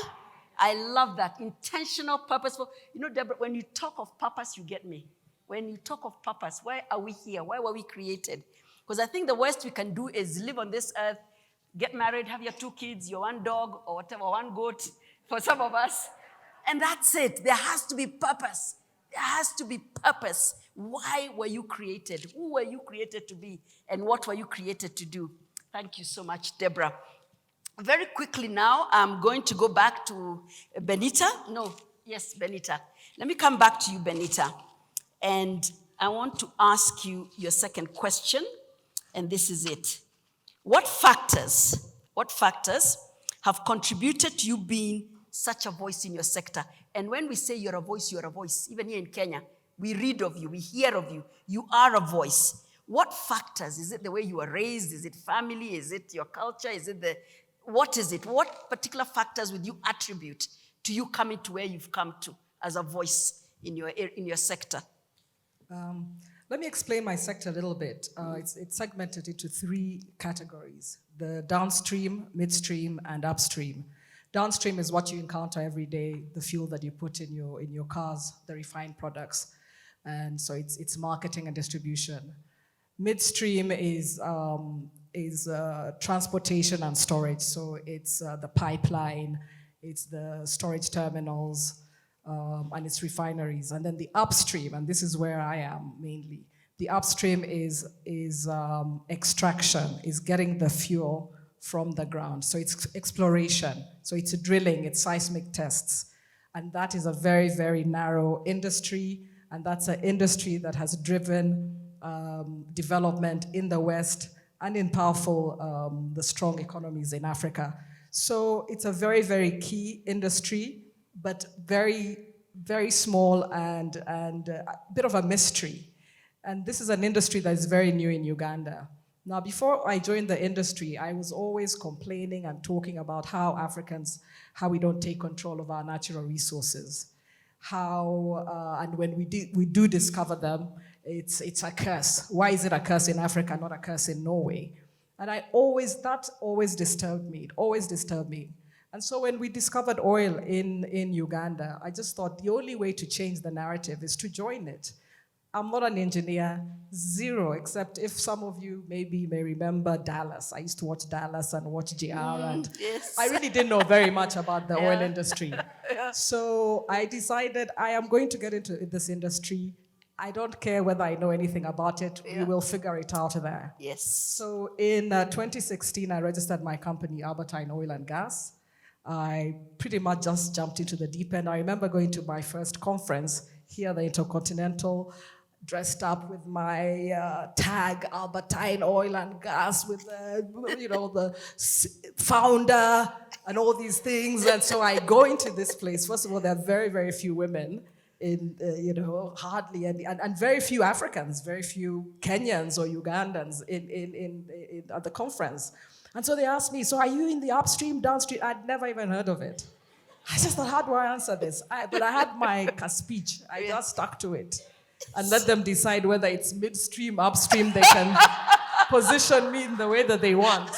I love that. Intentional, purposeful. You know, Deborah, when you talk of purpose, you get me. When you talk of purpose, why are we here? Why were we created? Because I think the worst we can do is live on this earth, get married, have your 2 kids, your 1 dog, or whatever, 1 goat, for some of us. And that's it. There has to be purpose. There has to be purpose. Why were you created? Who were you created to be? And what were you created to do? Thank you so much, Deborah. Very quickly now, I'm going to go back to Benita. No, yes, Benita. Let me come back to you, Benita. And I want to ask you your second question, and this is it. What factors have contributed to you being such a voice in your sector? And when we say you're a voice, even here in Kenya, we read of you, we hear of you, you are a voice. What factors? Is it the way you were raised? Is it family? Is it your culture? What is it? What particular factors would you attribute to you coming to where you've come to as a voice in your sector? Let me explain my sector a little bit. It's segmented into 3 categories: the downstream, midstream, and upstream. Downstream is what you encounter every day, the fuel that you put in your cars, the refined products. And so it's marketing and distribution. Midstream is transportation and storage. So it's the pipeline, it's the storage terminals, and it's refineries. And then the upstream, and this is where I am mainly, the upstream is extraction, is getting the fuel from the ground. So it's exploration. So it's drilling, it's seismic tests. And that is a very, very narrow industry. And that's an industry that has driven development in the West and in powerful, the strong economies in Africa. So it's a very, very key industry, but very, very small and a bit of a mystery. And this is an industry that is very new in Uganda. Now, before I joined the industry, I was always complaining and talking about how we don't take control of our natural resources. And when we do discover them, it's a curse. Why is it a curse in Africa, not a curse in Norway? And that always disturbed me. It always disturbed me. And so when we discovered oil in Uganda, I just thought the only way to change the narrative is to join it. I'm not an engineer, zero, except if some of you maybe may remember Dallas. I used to watch Dallas and watch GR, and yes. I really didn't know very much about the oil industry. So I decided I am going to get into this industry. I don't care whether I know anything about it. We will figure it out there. Yes. So in 2016, I registered my company, Albertine Oil and Gas. I pretty much just jumped into the deep end. I remember going to my first conference here, the Intercontinental, dressed up with my tag, Albertine Oil and Gas, with the founder and all these things. And so I go into this place. First of all, there are very, very few women, hardly any, and very few Africans, very few Kenyans or Ugandans at the conference. And so they asked me, so are you in the upstream, downstream? I'd never even heard of it. I just thought, how do I answer this? But I had my speech. I just stuck to it and let them decide whether it's midstream, upstream. They can position me in the way that they want.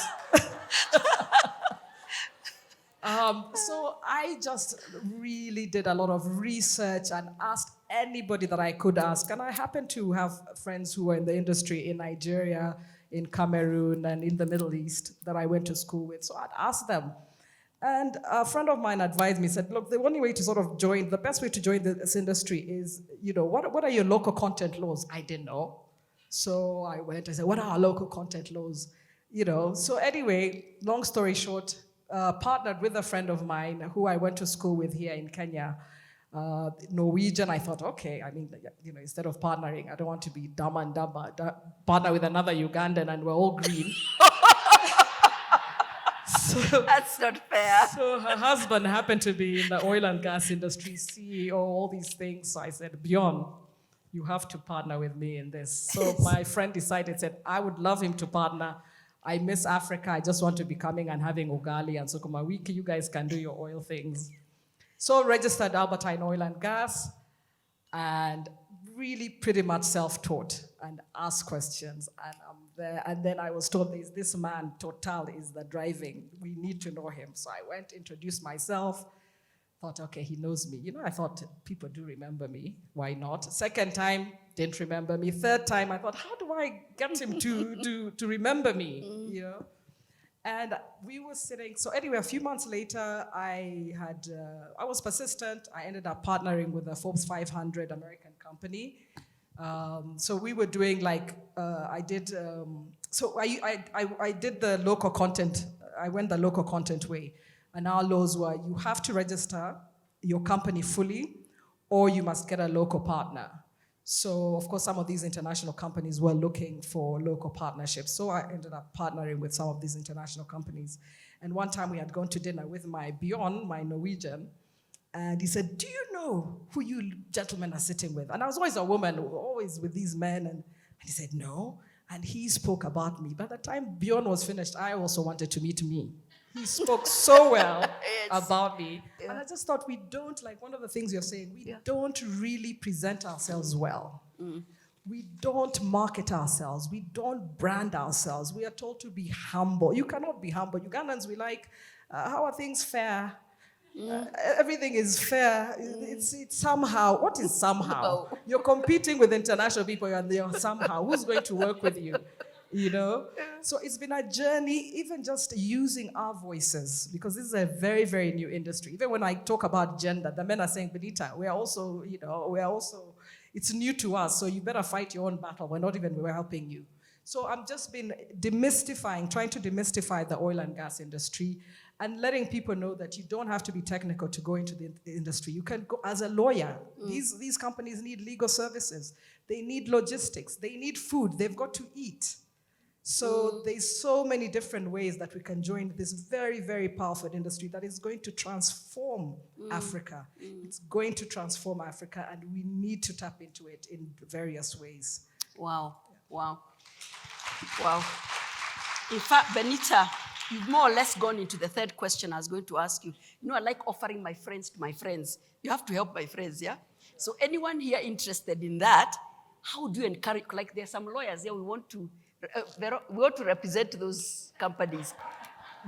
So I just really did a lot of research and asked anybody that I could ask. And I happen to have friends who were in the industry in Nigeria, in Cameroon, and in the Middle East that I went to school with. So I'd ask them. And a friend of mine advised me, said, look, the only way to sort of the best way to join this industry is, what are your local content laws? I didn't know. So I went, I said, what are our local content laws? So anyway, long story short, partnered with a friend of mine who I went to school with here in Kenya. Norwegian, I thought, okay, I mean, instead of partnering, I don't want to be dumb and dumber, partner with another Ugandan and we're all green. So, That's not fair. so her husband happened to be in the oil and gas industry, CEO, all these things. So I said, Bjorn, you have to partner with me in this. So my friend said, I would love him to partner. I miss Africa. I just want to be coming and having ugali and sukuma wiki. You guys can do your oil things. So registered Albertine Oil and Gas and really pretty much self-taught and asked questions. And I'm there. And then I was told this man, Total, is the driving. We need to know him. So I went, introduced myself, thought, okay, he knows me. I thought people do remember me. Why not? Second time, didn't remember me. Third time, I thought, how do I get him to remember me? And we were sitting. So anyway, a few months later, I was persistent. I ended up partnering with a Forbes 500 American company. So we were doing I did the local content. I went the local content way. And our laws were you have to register your company fully or you must get a local partner. So, of course, some of these international companies were looking for local partnerships. So I ended up partnering with some of these international companies. And one time we had gone to dinner with my Bjorn, my Norwegian, and he said, do you know who you gentlemen are sitting with? And I was always a woman, always with these men. And he said, no. And he spoke about me. By the time Bjorn was finished, I also wanted to meet me. He spoke so well about me. Yeah. And I just thought we don't, like one of the things you're saying, we don't really present ourselves well. We don't market ourselves. We don't brand ourselves. We are told to be humble. You cannot be humble. Ugandans, we how are things fair? Everything is fair. It's somehow. What is somehow? You're competing with international people and they're somehow. Who's going to work with you? So it's been a journey, even just using our voices, because this is a very, very new industry. Even when I talk about gender, the men are saying, Benita, we're also, it's new to us, so you better fight your own battle. We're helping you. So I've just been trying to demystify the oil and gas industry and letting people know that you don't have to be technical to go into the industry. You can go as a lawyer. These companies need legal services. They need logistics. They need food. They've got to eat. So there's so many different ways that we can join this very, very powerful industry that is going to transform Africa. It's going to transform Africa, and we need to tap into it in various ways. Wow. In fact, Benita, you've more or less gone into the third question I was going to ask you. I like offering my friends to my friends. You have to help my friends, yeah? So anyone here interested in that, how do you encourage, there are some lawyers here, we want to represent those companies.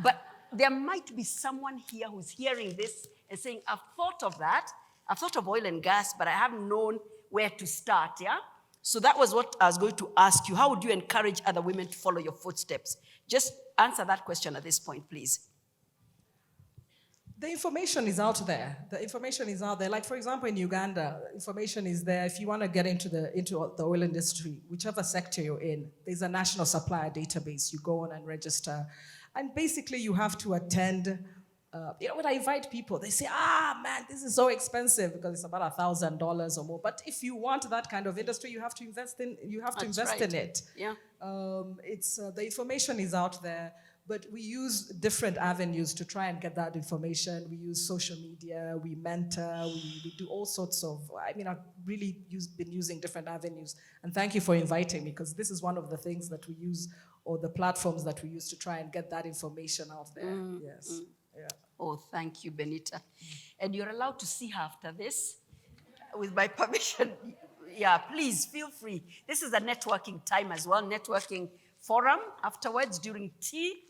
But there might be someone here who's hearing this and saying, I've thought of that. I've thought of oil and gas, but I haven't known where to start, yeah? So that was what I was going to ask you. How would you encourage other women to follow your footsteps? Just answer that question at this point, please. The information is out there. Like, for example, in Uganda, information is there. If you want to get into the oil industry, whichever sector you're in, there's a national supplier database. You go on and register. And basically, you have to attend. When I invite people, they say, man, this is so expensive because it's about $1,000 or more. But if you want that kind of industry, you have to invest in it. Yeah. The information is out there. But we use different avenues to try and get that information. We use social media, we mentor, we do all sorts of, I've really been using different avenues. And thank you for inviting me, because this is one of the things that we use, or the platforms that we use to try and get that information out there. Yes. Yeah. Oh, thank you, Benita. And you're allowed to see her after this, with my permission. Yeah, please, feel free. This is a networking time as well, networking forum afterwards during tea.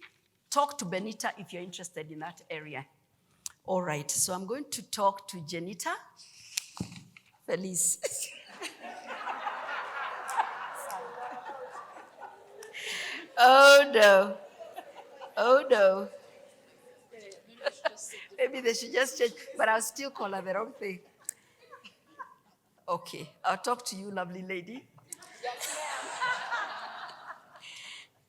Talk to Benita if you're interested in that area. All right, so I'm going to talk to Janita. Feliz. Oh no. Maybe they should just change, but I'll still call her the wrong thing. Okay, I'll talk to you, lovely lady. Yes, ma'am.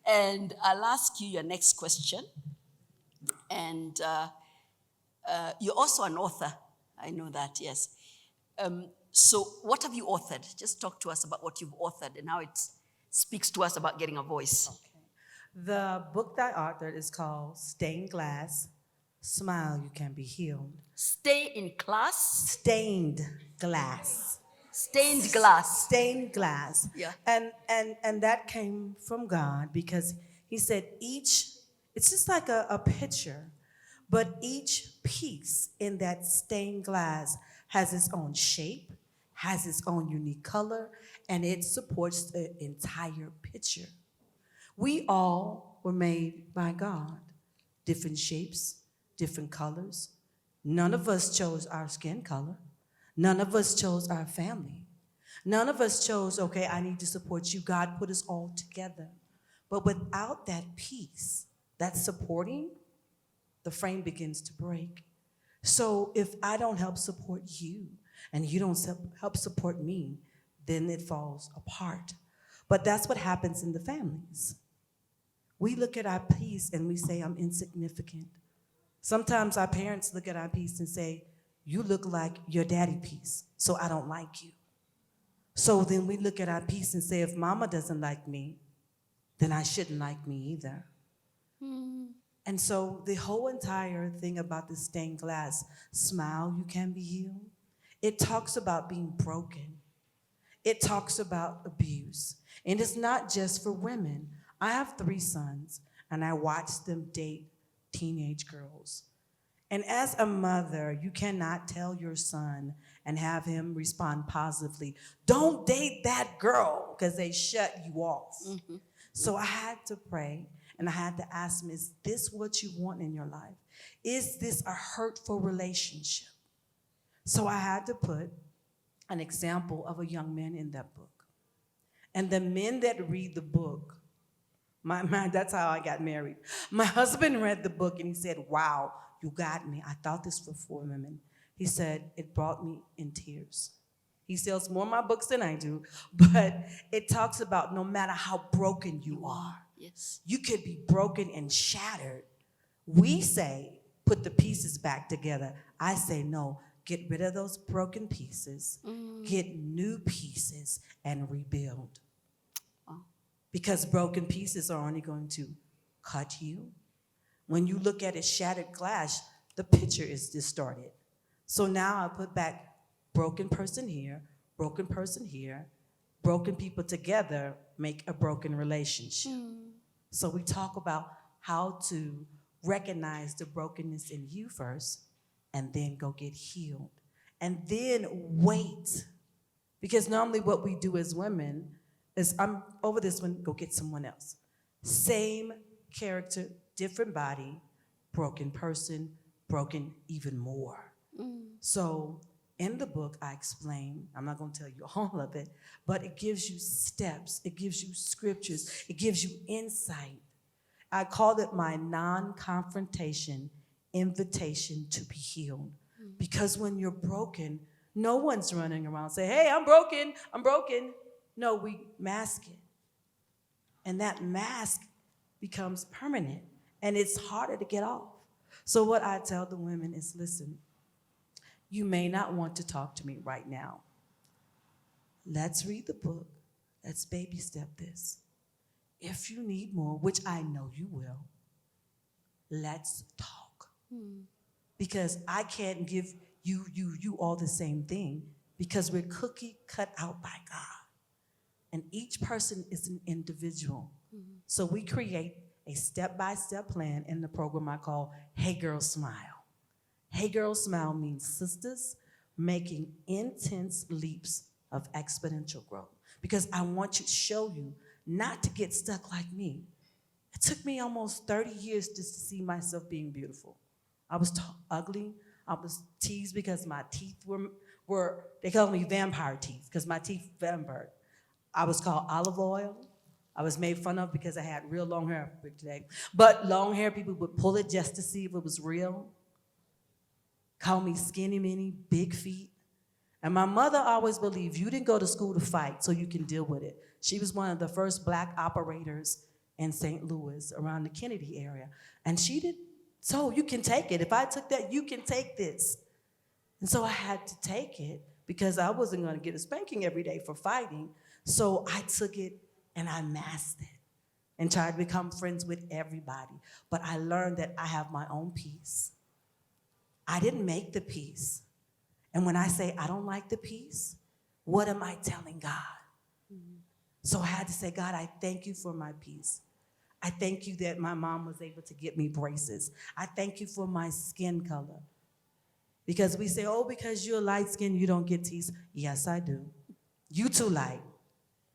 And I'll ask you your next question. And you're also an author. I know that, yes. So what have you authored? Just talk to us about what you've authored and how it speaks to us about getting a voice. The book that I authored is called Stained Glass, Smile, You Can Be Healed. Stay in class. Stained glass. Stained glass. Stained glass. Yeah. And that came from God because he said it's just like a picture, but each piece in that stained glass has its own shape, has its own unique color, and it supports the entire picture. We all were made by God, different shapes, different colors. None of us chose our skin color. None of us chose our family. None of us chose, okay, I need to support you. God put us all together. But without that piece, that supporting, the frame begins to break. So if I don't help support you and you don't help support me, then it falls apart. But that's what happens in the families. We look at our piece and we say, I'm insignificant. Sometimes our parents look at our piece and say, you look like your daddy piece, so I don't like you. So then we look at our piece and say, if mama doesn't like me, then I shouldn't like me either. And so the whole entire thing about the stained glass, smile, you can be healed, it talks about being broken. It talks about abuse. And it's not just for women. I have 3 sons, and I watch them date teenage girls. And as a mother, you cannot tell your son and have him respond positively, don't date that girl, because they shut you off. Mm-hmm. So I had to pray, and I had to ask him, is this what you want in your life? Is this a hurtful relationship? So I had to put an example of a young man in that book. And the men that read the book, that's how I got married. My husband read the book and he said, wow, you got me. I thought this was for women. He said, it brought me in tears. He sells more of my books than I do, but it talks about no matter how broken you are, yes, you could be broken and shattered. We say, put the pieces back together. I say, no, get rid of those broken pieces, get new pieces, and rebuild. Because broken pieces are only going to cut you. When you look at a shattered glass, the picture is distorted. So now I put back broken person here, broken people together make a broken relationship. So we talk about how to recognize the brokenness in you first, and then go get healed. And then wait. Because normally what we do as women is, I'm over this one, go get someone else. Same character, different body, broken person, broken even more. So in the book, I explain, I'm not gonna tell you all of it, but it gives you steps, it gives you scriptures, it gives you insight. I called it my non-confrontation invitation to be healed. Because when you're broken, no one's running around saying, hey, I'm broken. No, we mask it. And that mask becomes permanent, and it's harder to get off. So what I tell the women is, listen, you may not want to talk to me right now. Let's read the book. Let's baby step this. If you need more, which I know you will, let's talk. Because I can't give you all the same thing, because we're cookie cut out by God. And each person is an individual. So we create a step-by-step plan in the program I call Hey Girl Smile. Hey Girl Smile means sisters making intense leaps of exponential growth. Because I want to show you not to get stuck like me. It took me almost 30 years just to see myself being beautiful. I was ugly. I was teased because my teeth were they called me vampire teeth, because my teeth vampired. I was called olive oil. I was made fun of because I had real long hair today. But long hair, people would pull it just to see if it was real. Call me skinny mini, big feet. And my mother always believed you didn't go to school to fight so you can deal with it. She was one of the first black operators in St. Louis, around the Kennedy area. And she did, so you can take it. If I took that, you can take this. And so I had to take it, because I wasn't going to get a spanking every day for fighting. So I took it and I masked it and tried to become friends with everybody. But I learned that I have my own peace. I didn't make the peace. And when I say I don't like the peace, what am I telling God? So I had to say, God, I thank you for my peace. I thank you that my mom was able to get me braces. I thank you for my skin color. Because we say, oh, because you're light skinned, you don't get teased. Yes, I do. You too light.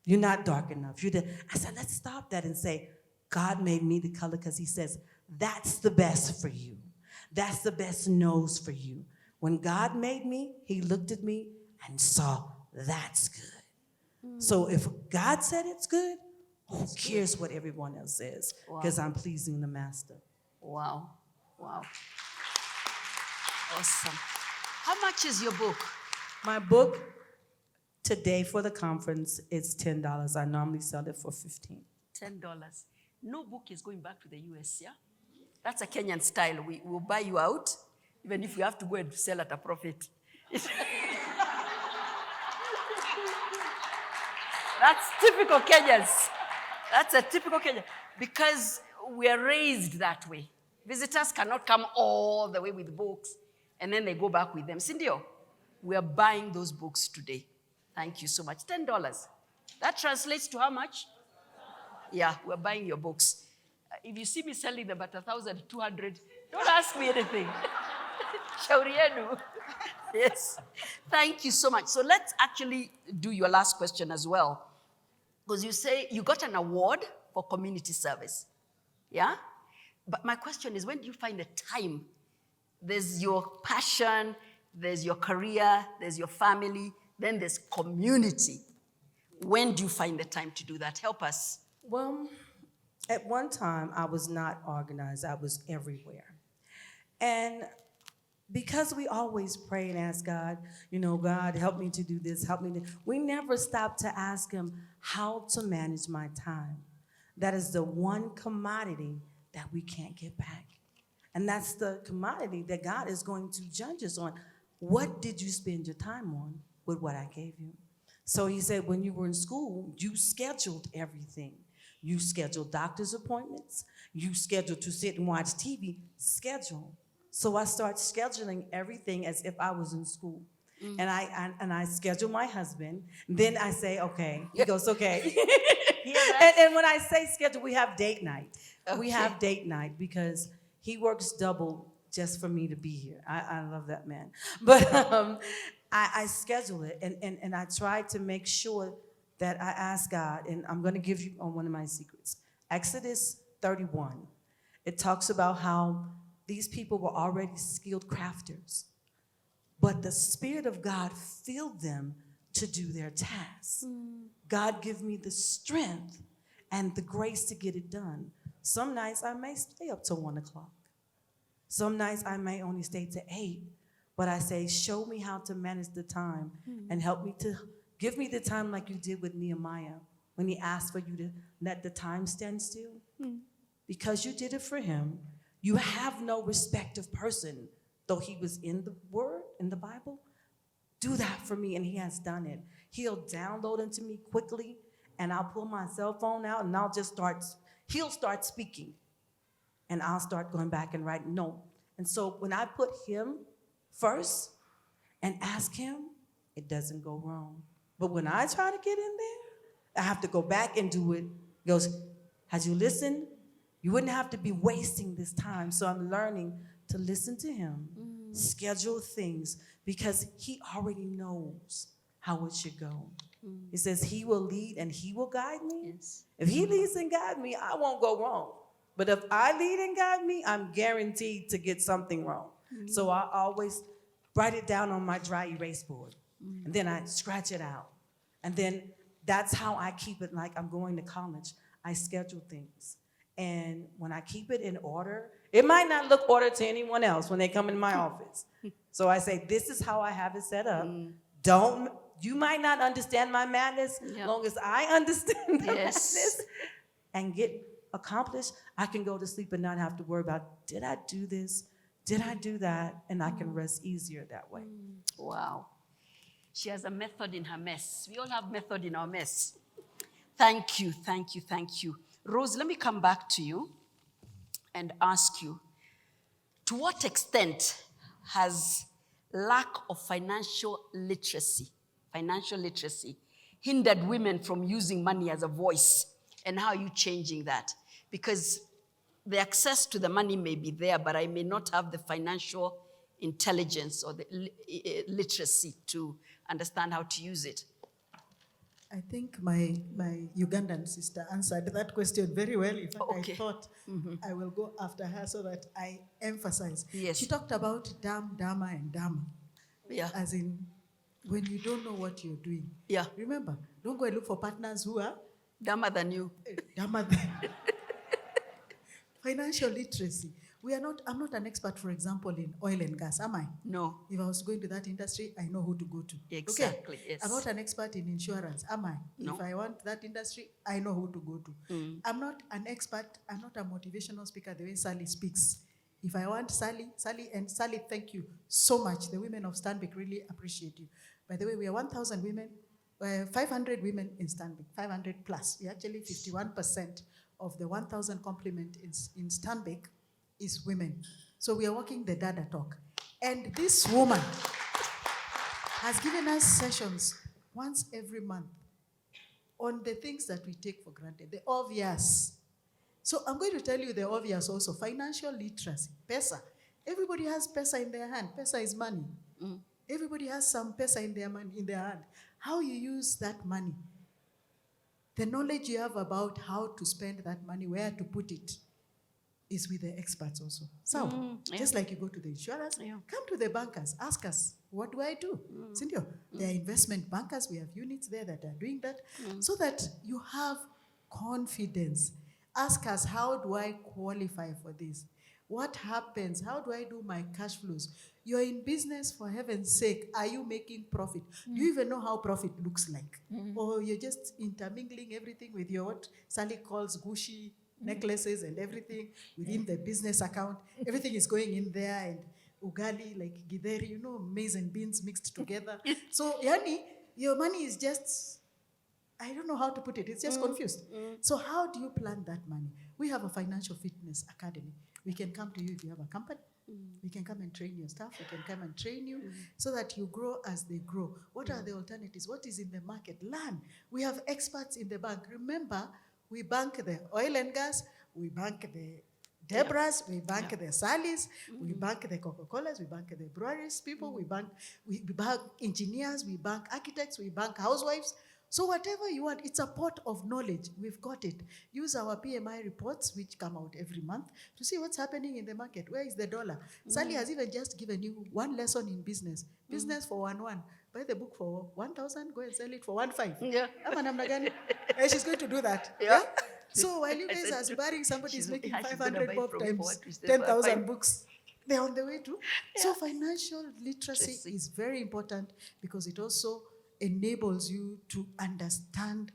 You're not dark enough. I said, let's stop that and say, God made me the color because he says, that's the best for you. That's the best nose for you. When God made me, he looked at me and saw that's good. So if God said it's good, who cares what everyone else says? Because I'm pleasing the master. Wow. Wow. Awesome. How much is your book? My book today for the conference is $10. I normally sell it for $15. $10. No book is going back to the US, yeah? That's a Kenyan style. We will buy you out, even if you have to go and sell at a profit. That's typical Kenyans. That's a typical Kenyan. Because we are raised that way. Visitors cannot come all the way with books and then they go back with them. Cindio, we are buying those books today. Thank you so much. $10. That translates to how much? Yeah, we're buying your books. If you see me selling them at 1,200, don't ask me anything. Shauri yenu. Yes. Thank you so much. So let's actually do your last question as well. Because you say you got an award for community service. Yeah? But my question is, when do you find the time? There's your passion, there's your career, there's your family, then there's community. When do you find the time to do that? Help us. Well, at one time, I was not organized. I was everywhere. And because we always pray and ask God, God, help me to do this, help me to, we never stop to ask him how to manage my time. That is the one commodity that we can't get back. And that's the commodity that God is going to judge us on. What did you spend your time on with what I gave you? So he said, when you were in school, you scheduled everything. You scheduled doctor's appointments. You scheduled to sit and watch TV. Schedule. So I start scheduling everything as if I was in school. And I schedule my husband. Then I say, okay. He goes, okay. and when I say schedule, we have date night. Okay. We have date night because he works double just for me to be here. I love that man. But I schedule it, and I try to make sure that I ask God, and I'm going to give you on one of my secrets. Exodus 31. It talks about how these people were already skilled crafters, but the Spirit of God filled them to do their tasks. God give me the strength and the grace to get it done. Some nights I may stay up till 1 o'clock. Some nights I may only stay to 8, but I say, show me how to manage the time and help me to give me the time like you did with Nehemiah when he asked for you to let the time stand still. Because you did it for him. You have no respect of person, though he was in the Word, in the Bible. Do that for me, and he has done it. He'll download into me quickly, and I'll pull my cell phone out, and he'll start speaking, and I'll start going back and writing notes. And so when I put him first and ask him, it doesn't go wrong. But when I try to get in there, I have to go back and do it. He goes, has you listened? You wouldn't have to be wasting this time. So I'm learning to listen to him, schedule things, because he already knows how it should go. He says he will lead and he will guide me. Yes. If he leads and guides me, I won't go wrong. But if I lead and guide me, I'm guaranteed to get something wrong. So I always write it down on my dry erase board. And then I scratch it out. And then that's how I keep it like I'm going to college. I schedule things. And when I keep it in order, it might not look order to anyone else when they come in my office. So I say, this is how I have it set up. You might not understand my madness, as long as I understand the madness and get accomplished, I can go to sleep and not have to worry about, did I do this? Did I do that? And I can rest easier that way. Wow. She has a method in her mess. We all have method in our mess. Thank you, thank you, thank you. Rose, let me come back to you and ask you, to what extent has lack of financial literacy hindered women from using money as a voice? And how are you changing that? Because the access to the money may be there, but I may not have the financial intelligence or the literacy to understand how to use it. I think my Ugandan sister answered that question very well. In fact, Okay. I thought I will go after her so that I emphasize. Yes. She talked about dama, and dama. Yeah. As in, when you don't know what you're doing. Yeah. Remember, don't go and look for partners who are Dumber than you. dumber. Financial literacy. I'm not an expert, for example, in oil and gas, am I? No. If I was going to that industry, I know who to go to. Exactly, okay? yes. I'm not an expert in insurance, am I? No. If I want that industry, I know who to go to. I'm not an expert, I'm not a motivational speaker the way Sally speaks. If I want Sally, thank you so much. The women of Stanbic really appreciate you. By the way, we are 1,000 women, 500 women in Stanbic, 500 plus. We actually 51% of the 1,000 complement in Stanbic is women. So we are walking the dada talk. And this woman has given us sessions once every month on the things that we take for granted, the obvious. So I'm going to tell you the obvious also, financial literacy, pesa. Everybody has pesa in their hand. Pesa is money. Everybody has some pesa in their hand. How you use that money, the knowledge you have about how to spend that money, where to put it, is with the experts also. So, just like you go to the insurance, come to the bankers, ask us, what do I do? Cynthia, there are investment bankers, we have units there that are doing that, so that you have confidence. Ask us, how do I qualify for this? What happens? How do I do my cash flows? You're in business, for heaven's sake. Are you making profit? Do you even know how profit looks like? Or you're just intermingling everything with your what Sally calls gushy necklaces and everything within the business account. Everything is going in there, and ugali, like githeri, maize and beans mixed together. So, yani, your money is just, I don't know how to put it. It's just confused. So how do you plan that money? We have a financial fitness academy. We can come to you if you have a company. We can come and train your staff. We can come and train you so that you grow as they grow. What are the alternatives? What is in the market? Learn. We have experts in the bank. Remember, we bank the oil and gas. We bank the Deborahs, we bank the Sallys, we bank the Coca-Colas, we bank the breweries people, we bank engineers, we bank architects, we bank housewives. So whatever you want, it's a pot of knowledge. We've got it. Use our PMI reports, which come out every month, to see what's happening in the market. Where is the dollar? Sally has even just given you one lesson in business. Business for 1,100. Buy the book for 1,000, go and sell it for 1,500. Yeah. And she's going to do that. Yeah. So while you guys are sparring, somebody's making she's gonna 500 buy bob from times Poetry Station 10,000 5. books. They're on the way to. So financial literacy is very important because it also enables you to understand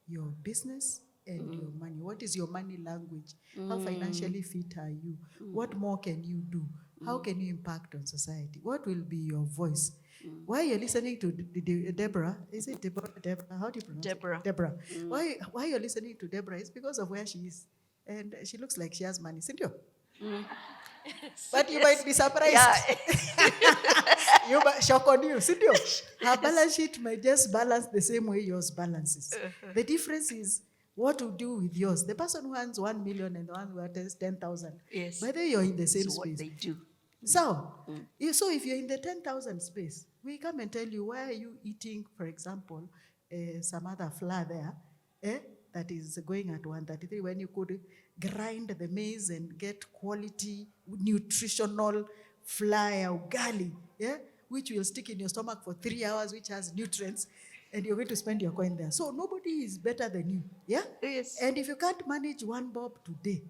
your business and your money. What is your money language? How financially fit are you? What more can you do? How can you impact on society? What will be your voice? Why you're listening to Deborah, is it Deborah? How do you pronounce Deborah. it? Deborah. Why you're listening to Deborah is because of where she is. And she looks like she has money. Cynthia? But you might be surprised. Yeah. You shock on you. Cynthia, her balance sheet might just balance the same way yours balances. The difference is what to do with yours. The person who earns 1 million and the one who earns 10,000. Yes. Whether you're in the same So what space. they do. So if you're in the 10,000 space, we come and tell you, why are you eating, for example, some other flour there, that is going at 133 when you could grind the maize and get quality, nutritional flour, ugali, which will stick in your stomach for 3 hours, which has nutrients, and you're going to spend your coin there. So nobody is better than you, Yes. And if you can't manage 1 bob today,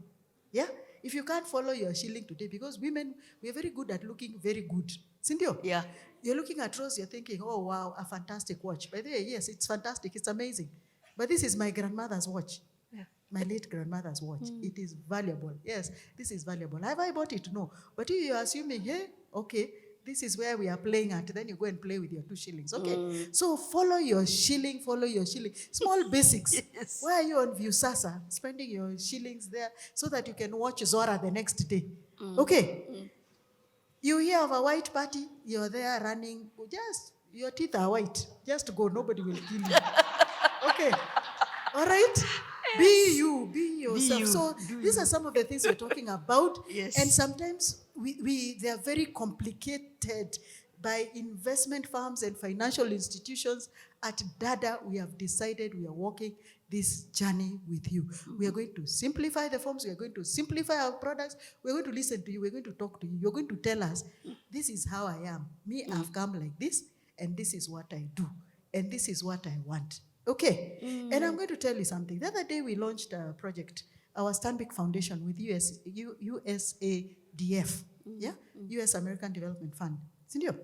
if you can't follow your shilling today, because women, we're very good at looking very good. Cynthia? Yeah. You're looking at Rose, you're thinking, oh, wow, a fantastic watch. By the way, yes, it's fantastic, it's amazing. But this is my grandmother's watch. Yeah. My late grandmother's watch. It is valuable. Yes, this is valuable. Have I bought it? No. But you're assuming, hey, okay, this is where we are playing at. Then you go and play with your 2 shillings. Okay. So follow your shilling, Small basics. Yes. Why are you on Viusasa spending your shillings there so that you can watch Zora the next day? Okay. You hear of a white party, you're there running, just, your teeth are white. Just go, nobody will kill you. Okay. All right? Be you, be yourself. you, So these are some of the things we're talking about. Yes. And sometimes they are very complicated by investment firms and financial institutions. At Dada, we have decided we are walking this journey with you. We are going to simplify the forms. We are going to simplify our products. We're going to listen to you. We're going to talk to you. You're going to tell us, this is how I am. Me, I've come like this, and this is what I do, and this is what I want. Okay. And I'm going to tell you something. The other day we launched a project, our Stanbic Foundation with USADF, US American Development Fund. Sindio?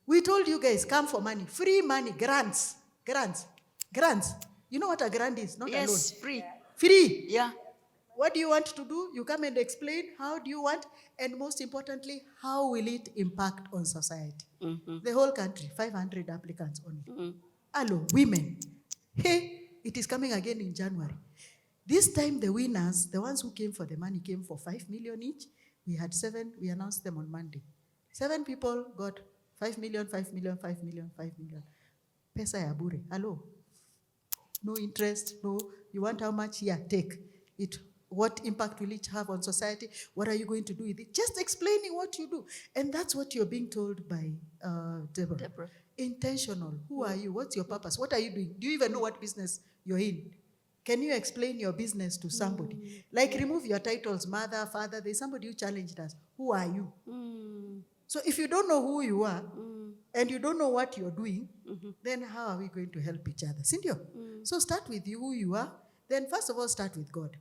We told you guys, come for money, free money, grants. You know what a grant is? Not a loan. Yes, free. Free. Yeah. What do you want to do? You come and explain. How do you want? And most importantly, how will it impact on society? The whole country, 500 applicants only. Hello, women. Hey, it is coming again in January. This time the winners, the ones who came for the money, came for 5 million each. We had 7, we announced them on Monday. 7 people got 5 million, 5 million, 5 million, 5 million. Pesa ya bure. Hello. No interest, no. You want how much? Yeah, take it. What impact will it have on society? What are you going to do with it? Just explaining what you do. And that's what you're being told by Deborah. Intentional. Who are you? What's your purpose? What are you doing? Do you even know what business you're in? Can you explain your business to somebody? Like remove your titles, mother, father. There's somebody who challenged us. Who are you? So if you don't know who you are, and you don't know what you're doing, then how are we going to help each other? Cynthia? So start with you, who you are. Then first of all, start with God.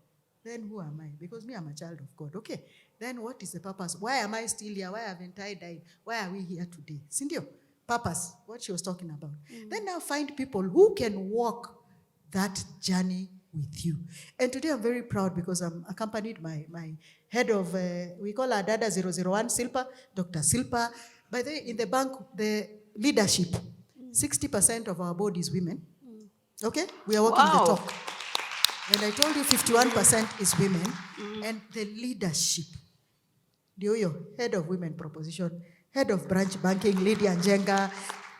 Then who am I? Because me, I'm a child of God. Okay. Then what is the purpose? Why am I still here? Why haven't I died? Why are we here today? Cynthia? Purpose, what she was talking about. Then now find people who can walk that journey with you. And today I'm very proud because I'm accompanied by my head of, we call her Dada 001, Silpa, Dr. Silpa. By the way, in the bank, the leadership, 60% of our board is women. Okay? We are walking the talk. And I told you 51% is women. And the leadership, the head of women proposition, head of branch banking, Lydia Njenga,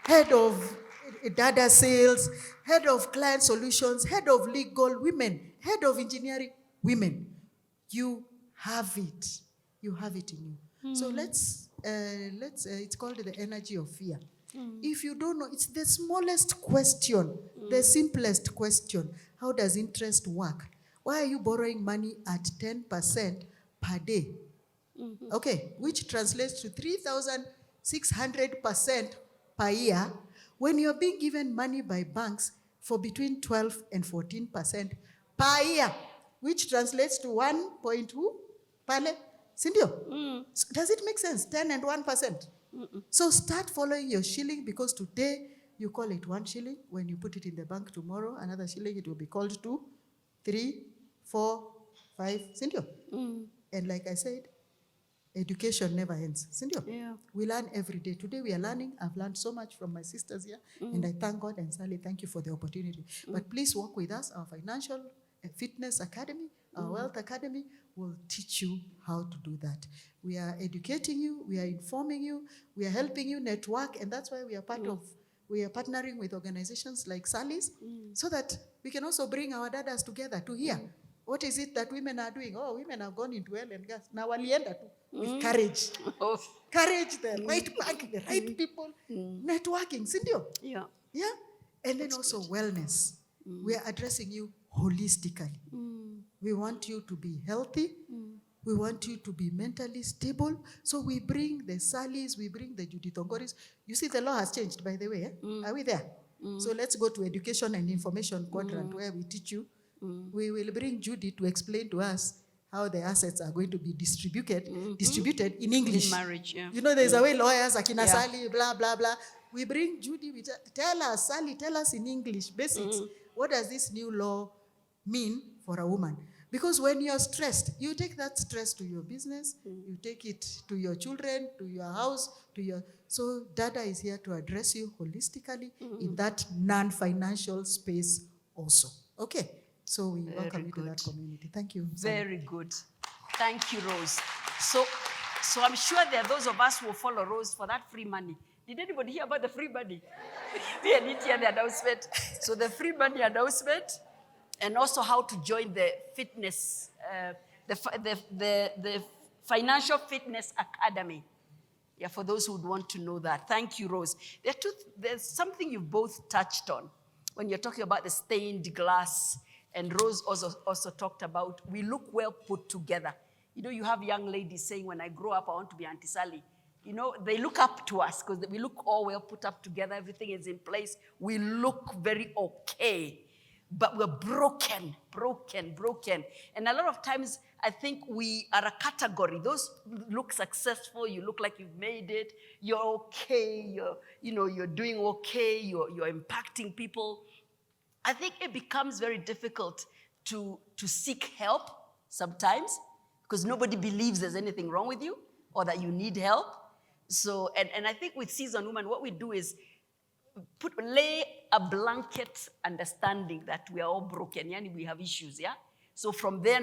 head of data sales, head of client solutions, head of legal, women, head of engineering, women. You have it. You have it in you. So let's it's called the energy of fear. If you don't know, it's the smallest question, the simplest question. How does interest work? Why are you borrowing money at 10% per day? Okay, which translates to 3,600% per year when you're being given money by banks for between 12 and 14% per year, which translates to 1.2 pale. Cynthia, does it make sense? 10 and 1%. So start following your shilling, because today you call it 1 shilling. When you put it in the bank tomorrow, another shilling, it will be called 2, 3, 4, 5. Cynthia. And like I said, education never ends. Cynthia, we learn every day. Today we are learning. I've learned so much from my sisters here. And I thank God, and Sally, thank you for the opportunity. But please work with us. Our Financial Fitness Academy, our Wealth Academy will teach you how to do that. We are educating you. We are informing you. We are helping you network. And that's why we are we are partnering with organizations like Sally's, so that we can also bring our dadas together to hear what is it that women are doing. Oh, women have gone into oil and gas. Now walienda with courage. Courage, the right bank, the right people, networking. Cindy? Yeah. And then also wellness. We are addressing you holistically. We want you to be healthy. We want you to be mentally stable. So we bring the Sallys, we bring the Judith Ongoris. You see, the law has changed, by the way. Are we there? So let's go to education and information quadrant, where we teach you. We will bring Judy to explain to us how the assets are going to be distributed in English. In marriage, yeah. You know, there's a way lawyers, Akina Sally, blah, blah, blah. We bring Judy, tell us, Sally, tell us in English, basics. What does this new law mean for a woman? Because when you're stressed, you take that stress to your business, you take it to your children, to your house, so Dada is here to address you holistically in that non-financial space also. Okay, so we welcome you to that community. Thank you. Very good. Thank you, Rose. So I'm sure there are those of us who will follow Rose for that free money. Did anybody hear about the free money? We didn't hear the announcement. So the free money announcement, and also how to join the fitness, the Financial Fitness Academy. Yeah, for those who would want to know that. Thank you, Rose. There's something you both touched on when you're talking about the stained glass, and Rose also talked about we look well put together. You know, you have young ladies saying, when I grow up, I want to be Auntie Sally. You know, they look up to us because we look all well put up together. Everything is in place. We look very okay. But we're broken. And a lot of times, I think we are a category. Those look successful, you look like you've made it, you're okay, you're doing okay, you're impacting people. I think it becomes very difficult to seek help sometimes because nobody believes there's anything wrong with you or that you need help. So, and I think with Seasoned Woman, what we do is lay a blanket understanding that we are all broken, yani we have issues, yeah? So from there,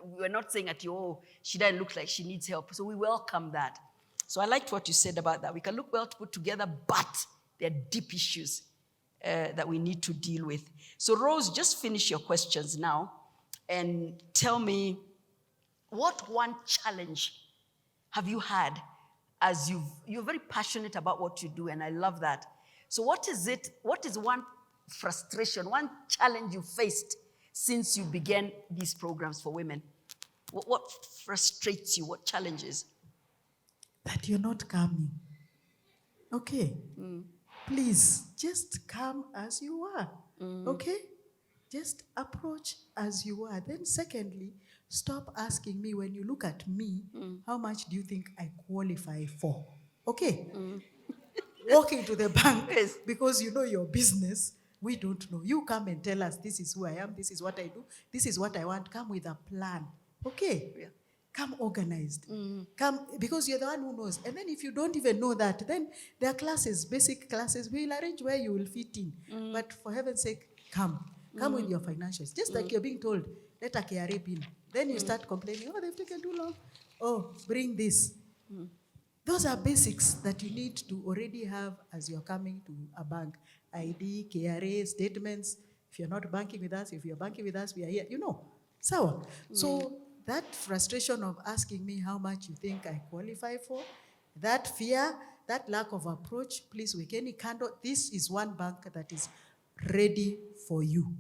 we're not saying that, oh, she doesn't look like she needs help. So we welcome that. So I liked what you said about that. We can look well put together, but there are deep issues that we need to deal with. So Rose, just finish your questions now and tell me, what one challenge have you had as you're very passionate about what you do, and I love that. So what is one frustration, one challenge you faced since you began these programs for women? What frustrates you? What challenges? That you're not coming. Okay. Please, just come as you are. Okay? Just approach as you are. Then secondly, stop asking me when you look at me, how much do you think I qualify for? Okay? Walk into the bank because you know your business. We don't know. You come and tell us, this is who I am, this is what I do, this is what I want. Come with a plan. Okay? Yeah. Come organized. Come, because you're the one who knows. And then if you don't even know that, then there are classes, basic classes. We'll arrange where you will fit in. But for heaven's sake, come. Come with your financials. Just like you're being told, let a KRA pin. Then you start complaining, oh, they've taken too long. Oh, bring this. Those are basics that you need to already have as you're coming to a bank. ID, KRA, statements. If you're not banking with us, if you're banking with us, we are here. You know, sawa. So that frustration of asking me how much you think I qualify for, that fear, that lack of approach, please, Wekeni Kando, this is one bank that is ready for you.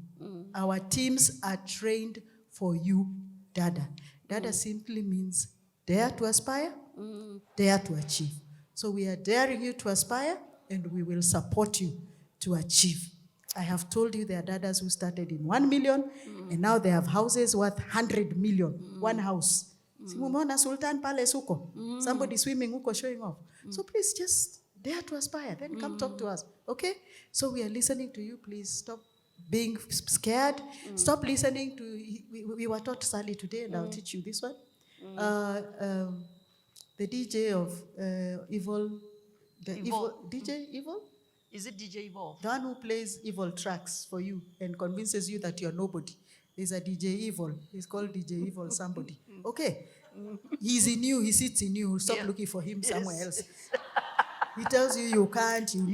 Our teams are trained for you, Dada. Dada simply means dare to aspire, dare to achieve. So we are daring you to aspire, and we will support you to achieve. I have told you there are dadas who started in 1 million, and now they have houses worth 100 million. One house. Simumona Sultan Palace huko. Somebody swimming huko showing off. So please just dare to aspire. Then come talk to us. Okay? So we are listening to you. Please stop being scared. Stop listening to, we were taught Sally today, and I'll teach you this one. The DJ of Evil, DJ Evil? Is it DJ Evolve? The one who plays evil tracks for you and convinces you that you're nobody. There's a DJ Evil. He's called DJ Evil somebody. Okay? He's in you. He sits in you. Stop looking for him somewhere else. He tells you you can't, you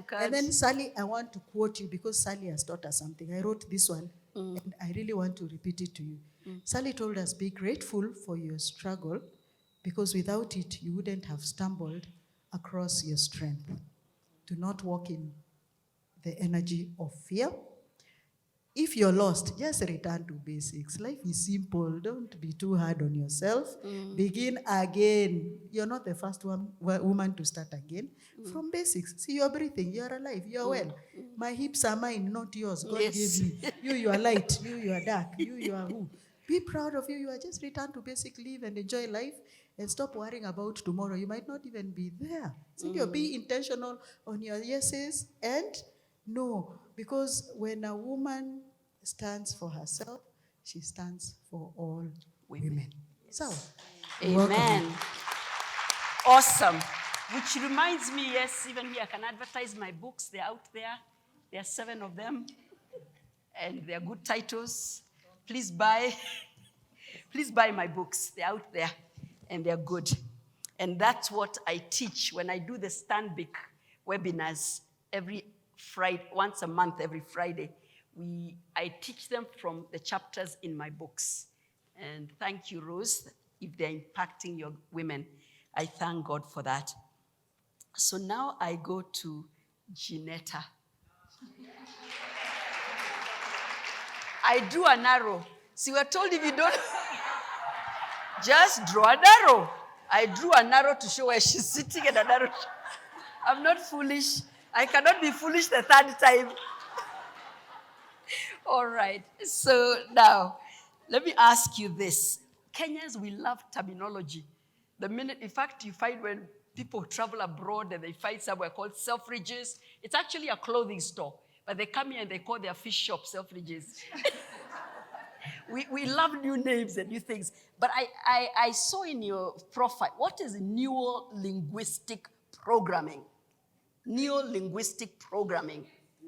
can't. And then Sally, I want to quote you because Sally has taught us something. I wrote this one, and I really want to repeat it to you. Sally told us, be grateful for your struggle because without it, you wouldn't have stumbled across your strength. Do not walk in the energy of fear. If you're lost, just return to basics. Life is simple. Don't be too hard on yourself. Begin again. You're not the first woman to start again. From basics. See, you're breathing. You're alive. You're well. My hips are mine, not yours. God gave me. You are light. You are dark. You are who. Be proud of you. You are just return to basic, live and enjoy life. And stop worrying about tomorrow. You might not even be there. So you'll be intentional on your yeses and no. Because when a woman stands for herself, She stands for all women. So, Amen. Awesome. Which reminds me, yes, even here I can advertise my books. They're out there. There are 7 of them. And they're good titles. Please buy. Please buy my books. They're out there. And they're good. And that's what I teach when I do the Stanbic webinars every Friday, once a month, every Friday. I teach them from the chapters in my books. And thank you, Rose. If they're impacting your women, I thank God for that. So now I go to Ginetta. I drew an arrow. See, we're told if you don't, just draw an arrow. I drew an arrow to show where she's sitting and an arrow. I'm not foolish. I cannot be foolish the 3rd time. All right. So now, let me ask you this. Kenyans, we love terminology. The minute, in fact, you find when people travel abroad and they find somewhere called Selfridges, it's actually a clothing store. But they come here and they call their fish shop Selfridges. We love new names and new things. But I saw in your profile, what is neo-linguistic programming? Neo-linguistic programming.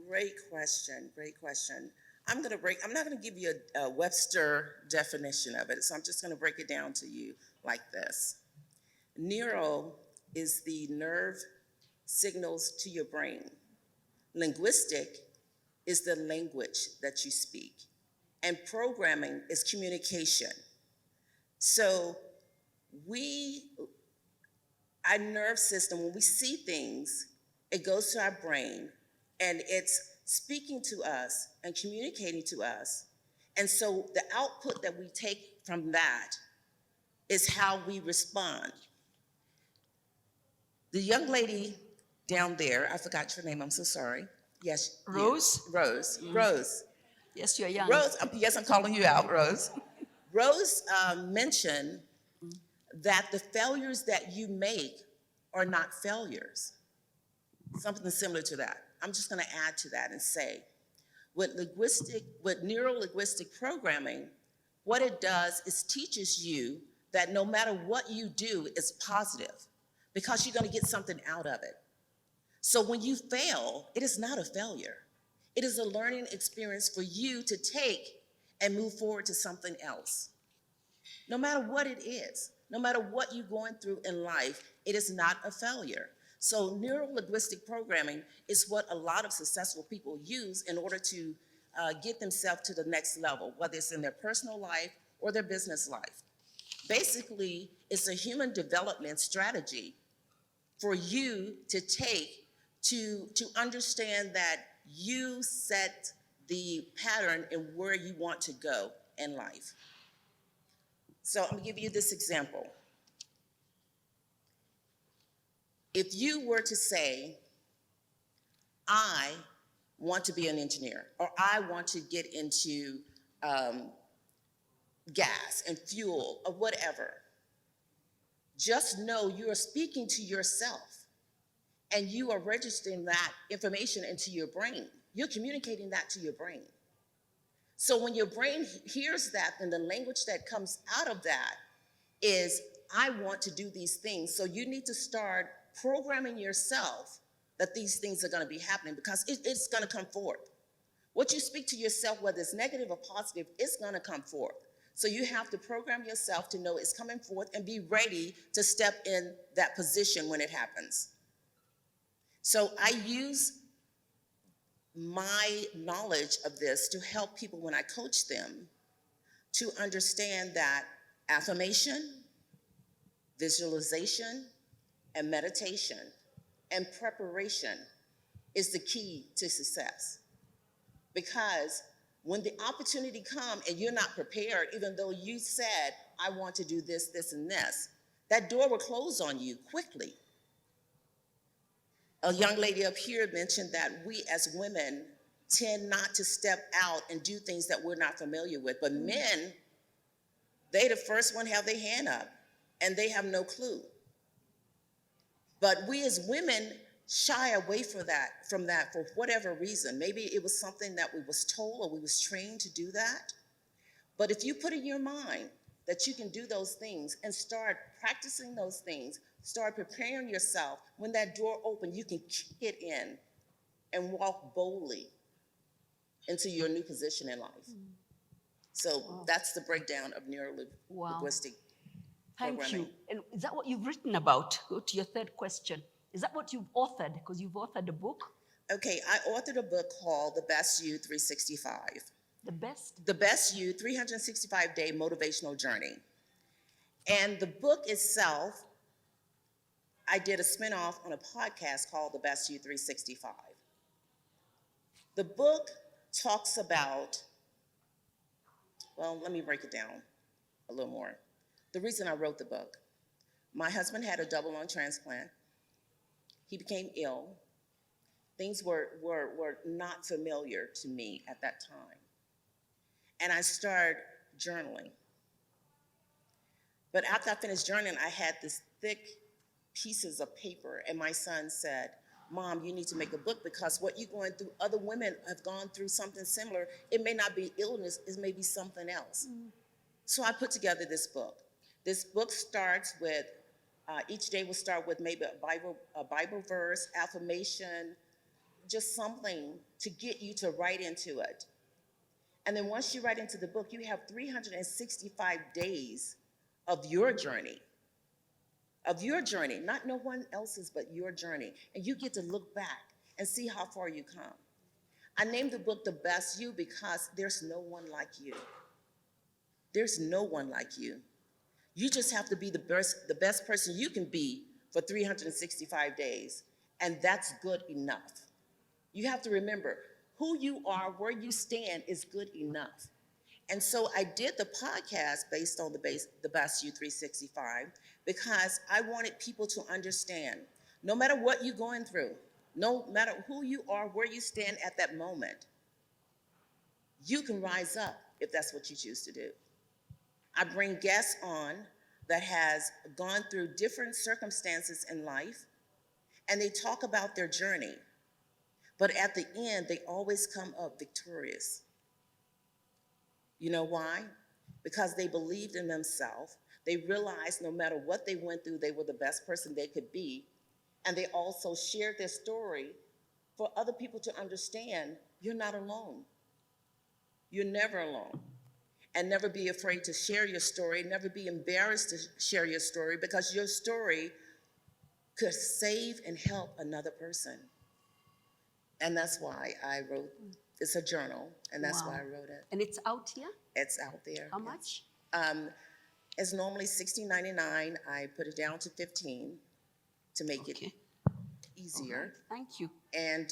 Great question, great question. I'm not gonna give you a Webster definition of it, so I'm just gonna break it down to you like this. Neuro is the nerve signals to your brain. Linguistic is the language that you speak. And programming is communication. So our nerve system, when we see things, it goes to our brain and it's speaking to us and communicating to us. And so the output that we take from that is how we respond. The young lady down there, I forgot your name, I'm so sorry. Yes. Rose? Yeah. Rose. Rose. Yes, you're young. Rose, yes, I'm calling you out, Rose. Rose mentioned that the failures that you make are not failures. Something similar to that. I'm just gonna add to that and say, with neuro-linguistic programming, what it does is teaches you that no matter what you do is positive because you're gonna get something out of it. So when you fail, it is not a failure. It is a learning experience for you to take and move forward to something else. No matter what it is, no matter what you're going through in life, it is not a failure. So neuro-linguistic programming is what a lot of successful people use in order to get themselves to the next level, whether it's in their personal life or their business life. Basically, it's a human development strategy for you to take to understand that you set the pattern in where you want to go in life. So I'm gonna give you this example. If you were to say, I want to be an engineer, or I want to get into gas and fuel or whatever, just know you are speaking to yourself and you are registering that information into your brain. You're communicating that to your brain. So when your brain hears that, then the language that comes out of that is, I want to do these things. So you need to start programming yourself that these things are gonna be happening because it's gonna come forth. What you speak to yourself, whether it's negative or positive, it's gonna come forth. So you have to program yourself to know it's coming forth and be ready to step in that position when it happens. So I use my knowledge of this to help people when I coach them to understand that affirmation, visualization, and meditation and preparation is the key to success. Because when the opportunity comes and you're not prepared, even though you said, I want to do this, this, and this, that door will close on you quickly. A young lady up here mentioned that we as women tend not to step out and do things that we're not familiar with. But men, they the first one have their hand up and they have no clue. But we as women shy away from that for whatever reason. Maybe it was something that we was told or we was trained to do that. But if you put in your mind that you can do those things and start practicing those things, start preparing yourself, when that door opens, you can kick it in and walk boldly into your new position in life. So that's the breakdown of neuro-linguistic Thank programming. you. And is that what you've written about? Go to your third question. Is that what you've authored? Because you've authored a book. Okay, I authored a book called The Best You 365. The best? The Best You 365-Day Motivational Journey. And the book itself, I did a spinoff on a podcast called The Best You 365. The book talks about, well, let me break it down a little more. The reason I wrote the book, my husband had a double lung transplant. He became ill. Things were not familiar to me at that time. And I started journaling. But after I finished journaling, I had this thick pieces of paper, and my son said, Mom, you need to make a book because what you're going through, other women have gone through something similar. It may not be illness, it may be something else. So I put together this book. This book starts with, each day will start with maybe a Bible verse, affirmation, just something to get you to write into it. And then once you write into the book, you have 365 days of your journey, not no one else's, but your journey. And you get to look back and see how far you come. I named the book The Best You because there's no one like you. There's no one like you. You just have to be the best person you can be for 365 days, and that's good enough. You have to remember, who you are, where you stand is good enough. And so I did the podcast based on the Best You 365 because I wanted people to understand, no matter what you're going through, no matter who you are, where you stand at that moment, you can rise up if that's what you choose to do. I bring guests on that has gone through different circumstances in life, and they talk about their journey. But at the end, they always come up victorious. You know why? Because they believed in themselves. They realized no matter what they went through, they were the best person they could be. And they also shared their story for other people to understand you're not alone. You're never alone. And never be afraid to share your story. Never be embarrassed to share your story because your story could save and help another person. And that's why I wrote, it's a journal, and that's why I wrote it. And it's out here? It's out there. How much? It's normally $16.99. I put it down to $15 to make it easier. Right. Thank you. And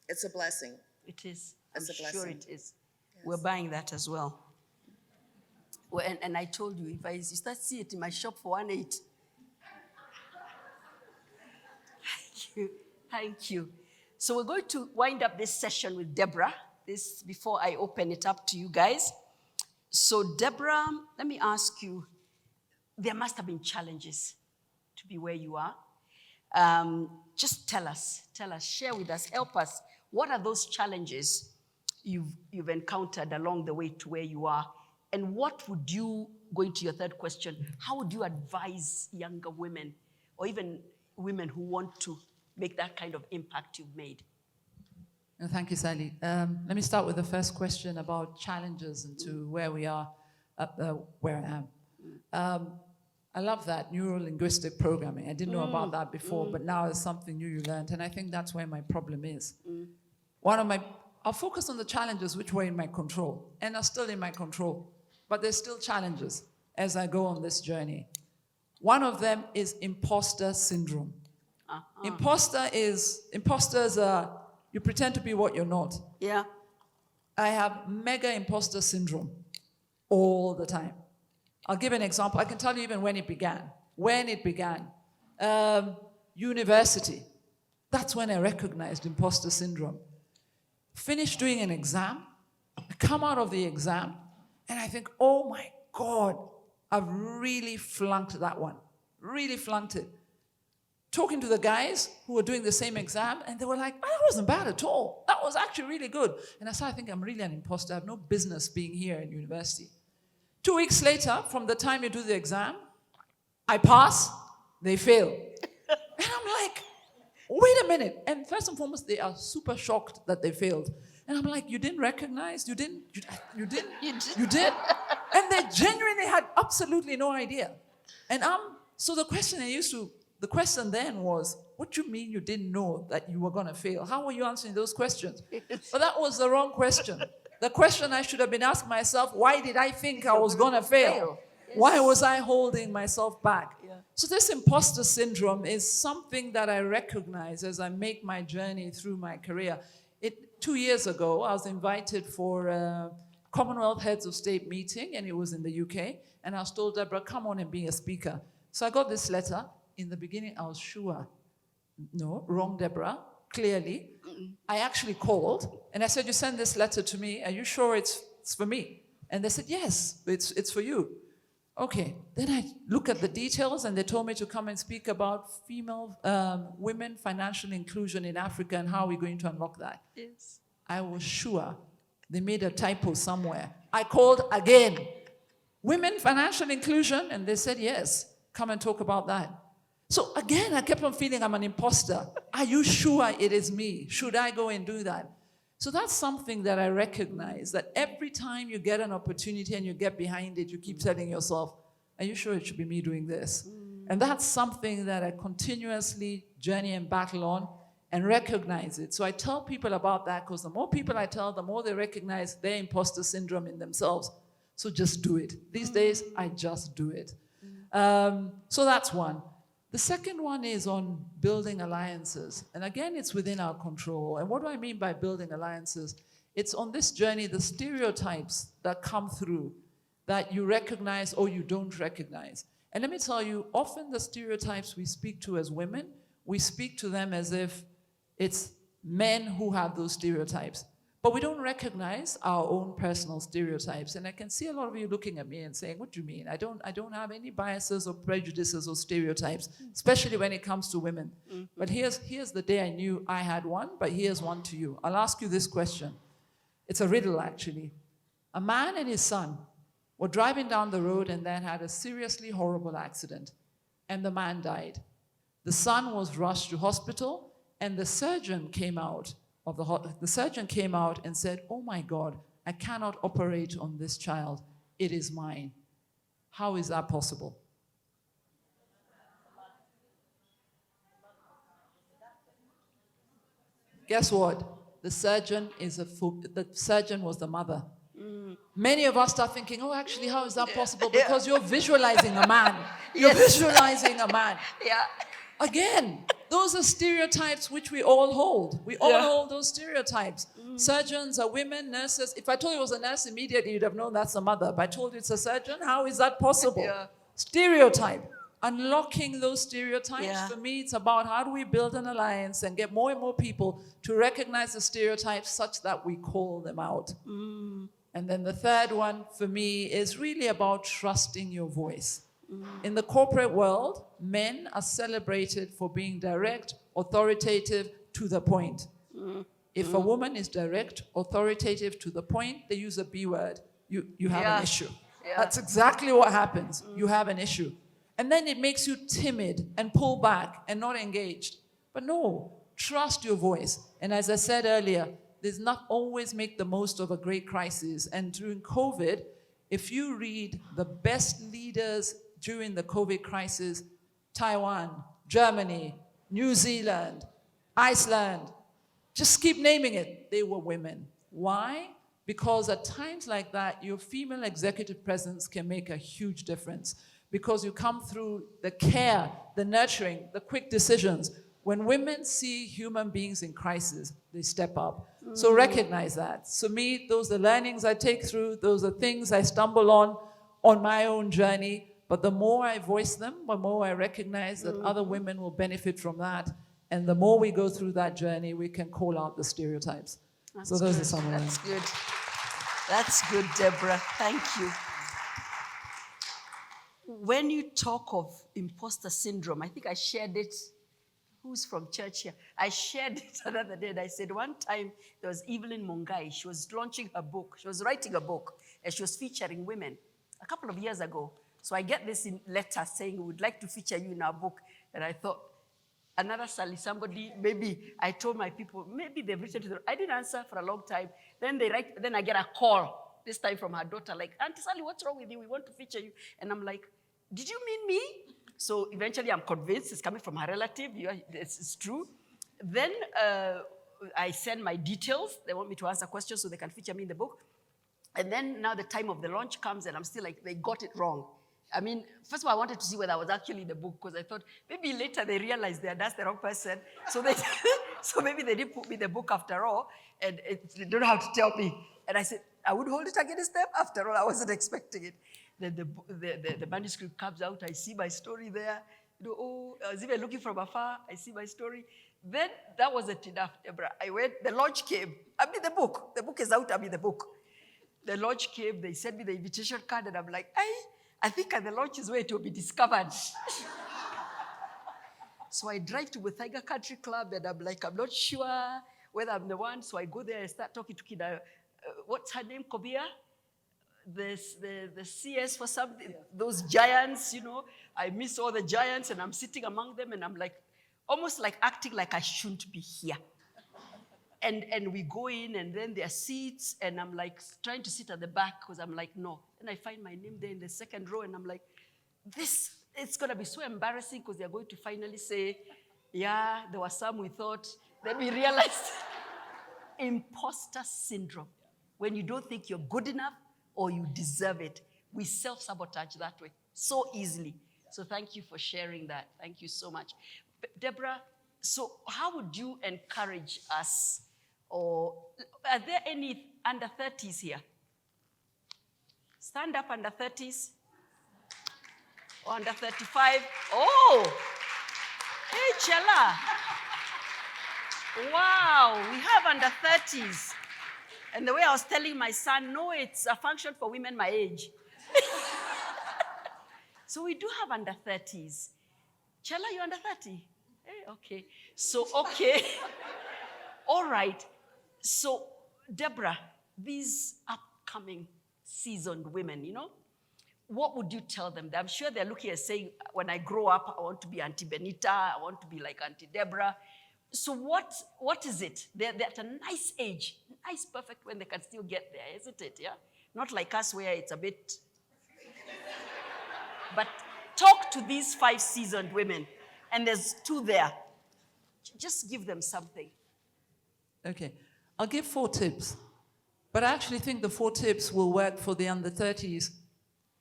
it's a blessing. It is. It's a I'm sure blessing. it is. Yes. We're buying that as well. Well, and I told you, if I start seeing it in my shop for 1.8. Thank you. Thank you. So we're going to wind up this session with Deborah, this before I open it up to you guys. So Deborah, let me ask you, there must have been challenges to be where you are. Just tell us, share with us, help us. What are those challenges you've encountered along the way to where you are? And what would you, going to your third question, how would you advise younger women or even women who want to make that kind of impact you've made? Thank you, Sally. Let me start with the first question about challenges and to where we are, where I am. I love that neuro-linguistic programming. I didn't know about that before, but now it's something new you learned, and I think that's where my problem is. I'll focus on the challenges which were in my control, and are still in my control, but there's still challenges as I go on this journey. One of them is imposter syndrome. Imposters are, you pretend to be what you're not. Yeah. I have mega imposter syndrome all the time. I'll give an example. I can tell you even when it began. University. That's when I recognized imposter syndrome. Finish doing an exam, I come out of the exam, and I think, oh my God, I've really flunked that one. Really flunked it. talking to the guys who were doing the same exam, and they were like, "Oh, that wasn't bad at all. That was actually really good." And I started thinking, I'm really an imposter. I have no business being here in university. 2 weeks later, from the time you do the exam, I pass, they fail. And I'm like, wait a minute. And first and foremost, they are super shocked that they failed. And I'm like, you didn't recognize? You did? And they genuinely had absolutely no idea. And so the question then was, what do you mean you didn't know that you were going to fail? How were you answering those questions? But that was the wrong question. The question I should have been asking myself, why did I think I was going to fail? Yes. Why was I holding myself back? Yeah. So this imposter syndrome is something that I recognize as I make my journey through my career. 2 years ago, I was invited for a Commonwealth Heads of State meeting, and it was in the UK. And I was told, Deborah, come on and be a speaker. So I got this letter. In the beginning, I was sure. No, wrong, Deborah, clearly. I actually called, and I said, you send this letter to me. Are you sure it's for me? And they said, yes, it's for you. Okay, then I look at the details, and they told me to come and speak about women financial inclusion in Africa and how we're going to unlock that. Yes. I was sure they made a typo somewhere. I called again. Women financial inclusion, and they said, yes, come and talk about that. So again, I kept on feeling I'm an imposter. Are you sure it is me? Should I go and do that? So that's something that I recognize, that every time you get an opportunity and you get behind it, you keep telling yourself, are you sure it should be me doing this? And that's something that I continuously journey and battle on and recognize it. So I tell people about that, because the more people I tell, the more they recognize their imposter syndrome in themselves. So just do it. These days, I just do it. So that's one. The second one is on building alliances. And again, it's within our control. And what do I mean by building alliances? It's on this journey, the stereotypes that come through that you recognize or you don't recognize. And let me tell you, often the stereotypes we speak to as women, we speak to them as if it's men who have those stereotypes. But we don't recognize our own personal stereotypes. And I can see a lot of you looking at me and saying, what do you mean? I don't have any biases or prejudices or stereotypes, especially when it comes to women. Mm-hmm. But here's the day I knew I had one, but here's one to you. I'll ask you this question. It's a riddle, actually. A man and his son were driving down the road and then had a seriously horrible accident. And the man died. The son was rushed to hospital, and the surgeon came out and said, oh my God, I cannot operate on this child. It is mine. How is that possible? Guess what? The surgeon was the mother. Many of us start thinking, oh, actually, how is that possible? Because you're visualizing a man. You're visualizing a man. Yeah. Again, those are stereotypes which we all hold. We all hold those stereotypes. Surgeons are women, nurses. If I told you it was a nurse, immediately you'd have known that's a mother. But I told you it's a surgeon, how is that possible? Yeah. Stereotype. Unlocking those stereotypes, for me, it's about how do we build an alliance and get more and more people to recognize the stereotypes such that we call them out. And then the third one, for me, is really about trusting your voice. In the corporate world, men are celebrated for being direct, authoritative, to the point. If a woman is direct, authoritative, to the point, they use a B word. You have an issue. Yeah. That's exactly what happens. You have an issue. And then it makes you timid and pull back and not engaged. But no, trust your voice. And as I said earlier, there's not always make the most of a great crisis. And during COVID, if you read the best leaders during the COVID crisis, Taiwan, Germany, New Zealand, Iceland, just keep naming it, they were women. Why? Because at times like that, your female executive presence can make a huge difference, because you come through the care, the nurturing, the quick decisions. When women see human beings in crisis, they step up. So recognize that. So me, those are the learnings I take through, those are things I stumble on my own journey. But the more I voice them, the more I recognize that other women will benefit from that. And the more we go through that journey, we can call out the stereotypes. So those are some of them. That's good. That's good, Deborah. Thank you. When you talk of imposter syndrome, I think I shared it who's from church here? I shared it another day, and I said one time there was Evelyn Mungai. She was launching her book. She was writing a book, and she was featuring women a couple of years ago. So I get this letter saying, we would like to feature you in our book. And I thought, another Sally, somebody, maybe I told my people, maybe they've written to them. I didn't answer for a long time. Then I get a call, this time from her daughter, like, Auntie Sally, what's wrong with you? We want to feature you. And I'm like, did you mean me? So eventually I'm convinced it's coming from her relative. It's true. Then I send my details. They want me to answer questions so they can feature me in the book. And then now the time of the launch comes and I'm still like, they got it wrong. I mean, first of all, I wanted to see whether I was actually in the book because I thought maybe later they realized that's the wrong person. So maybe they didn't put me in the book after all, and they don't know how to tell me. And I said, I would hold it against them. After all, I wasn't expecting it. Then the manuscript comes out. I see my story there. I was even looking from afar. I see my story. Then that wasn't enough, Deborah. I went, the launch came. I'm in the book. The book is out. I'm in the book. The launch came. They sent me the invitation card, and I'm like, I think at the launch is where it will be discovered. So I drive to Muthaiga Country Club, and I'm like, I'm not sure whether I'm the one. So I go there and start talking to Kida. What's her name, Kobia? The CS for something, those giants, I miss all the giants, and I'm sitting among them, and I'm like, almost like acting like I shouldn't be here. And we go in, and then there are seats, and I'm like trying to sit at the back because I'm like, no. And I find my name there in the second row, and I'm like, it's going to be so embarrassing because they're going to finally say, yeah, there were some we thought. Then we realized imposter syndrome. When you don't think you're good enough or you deserve it, we self-sabotage that way so easily. So thank you for sharing that. Thank you so much. Deborah, so how would you encourage us? Or are there any under 30s here? Stand up, under 30s. Or under 35. Oh, hey, Chela. Wow, we have under 30s. And the way I was telling my son, no, it's a function for women my age. So we do have under 30s. Chela, you under 30? Hey, okay. So, okay. All right. So, Deborah, these upcoming seasoned women, what would you tell them? I'm sure they're looking at saying, when I grow up, I want to be Auntie Benita, I want to be like Auntie Deborah. So what is it? They're at a nice age, nice, perfect when they can still get there, isn't it? Yeah? Not like us where it's a bit. But talk to these 5 seasoned women, and there's 2 there. Just give them something. Okay, I'll give 4 tips. But I actually think the 4 tips will work for the under 30s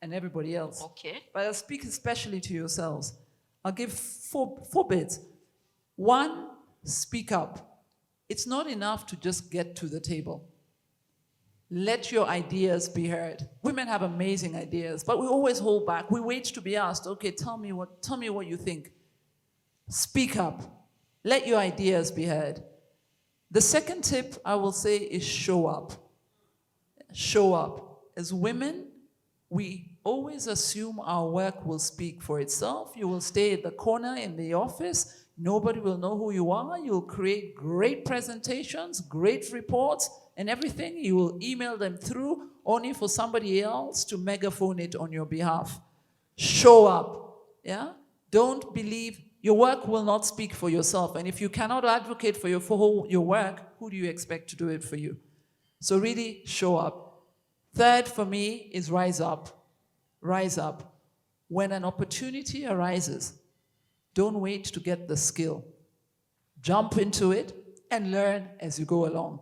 and everybody else. Okay. But I'll speak especially to yourselves. I'll give 4 bits. 1, speak up. It's not enough to just get to the table. Let your ideas be heard. Women have amazing ideas, but we always hold back. We wait to be asked, okay, tell me what you think. Speak up. Let your ideas be heard. The second tip I will say is show up. Show up. As women, we always assume our work will speak for itself. You will stay at the corner in the office. Nobody will know who you are. You'll create great presentations, great reports, and everything. You will email them through only for somebody else to megaphone it on your behalf. Show up. Yeah? Don't believe your work will not speak for yourself. And if you cannot advocate for your work, who do you expect to do it for you? So really show up. Third for me is rise up. Rise up. When an opportunity arises, don't wait to get the skill. Jump into it and learn as you go along.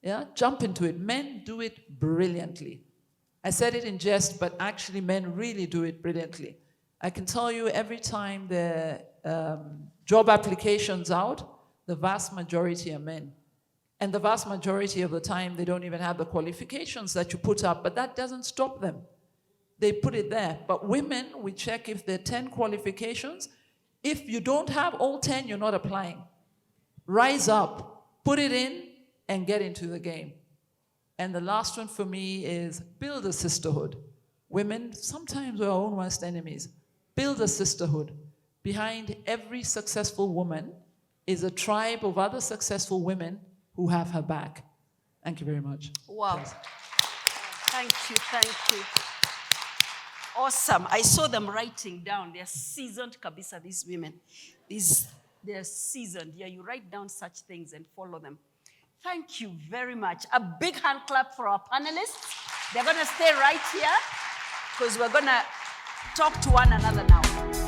Yeah, jump into it. Men do it brilliantly. I said it in jest, but actually men really do it brilliantly. I can tell you every time the job applications out, the vast majority are men. And the vast majority of the time, they don't even have the qualifications that you put up, but that doesn't stop them. They put it there. But women, we check if there are 10 qualifications. If you don't have all 10, you're not applying. Rise up, put it in, and get into the game. And the last one for me is build a sisterhood. Women, sometimes we're our own worst enemies. Build a sisterhood. Behind every successful woman, is a tribe of other successful women who have her back. Thank you very much. Wow. Please. Thank you, thank you. Awesome. I saw them writing down. They're seasoned, kabisa, these women. They're seasoned. Yeah, you write down such things and follow them. Thank you very much. A big hand clap for our panelists. They're going to stay right here because we're going to talk to one another now.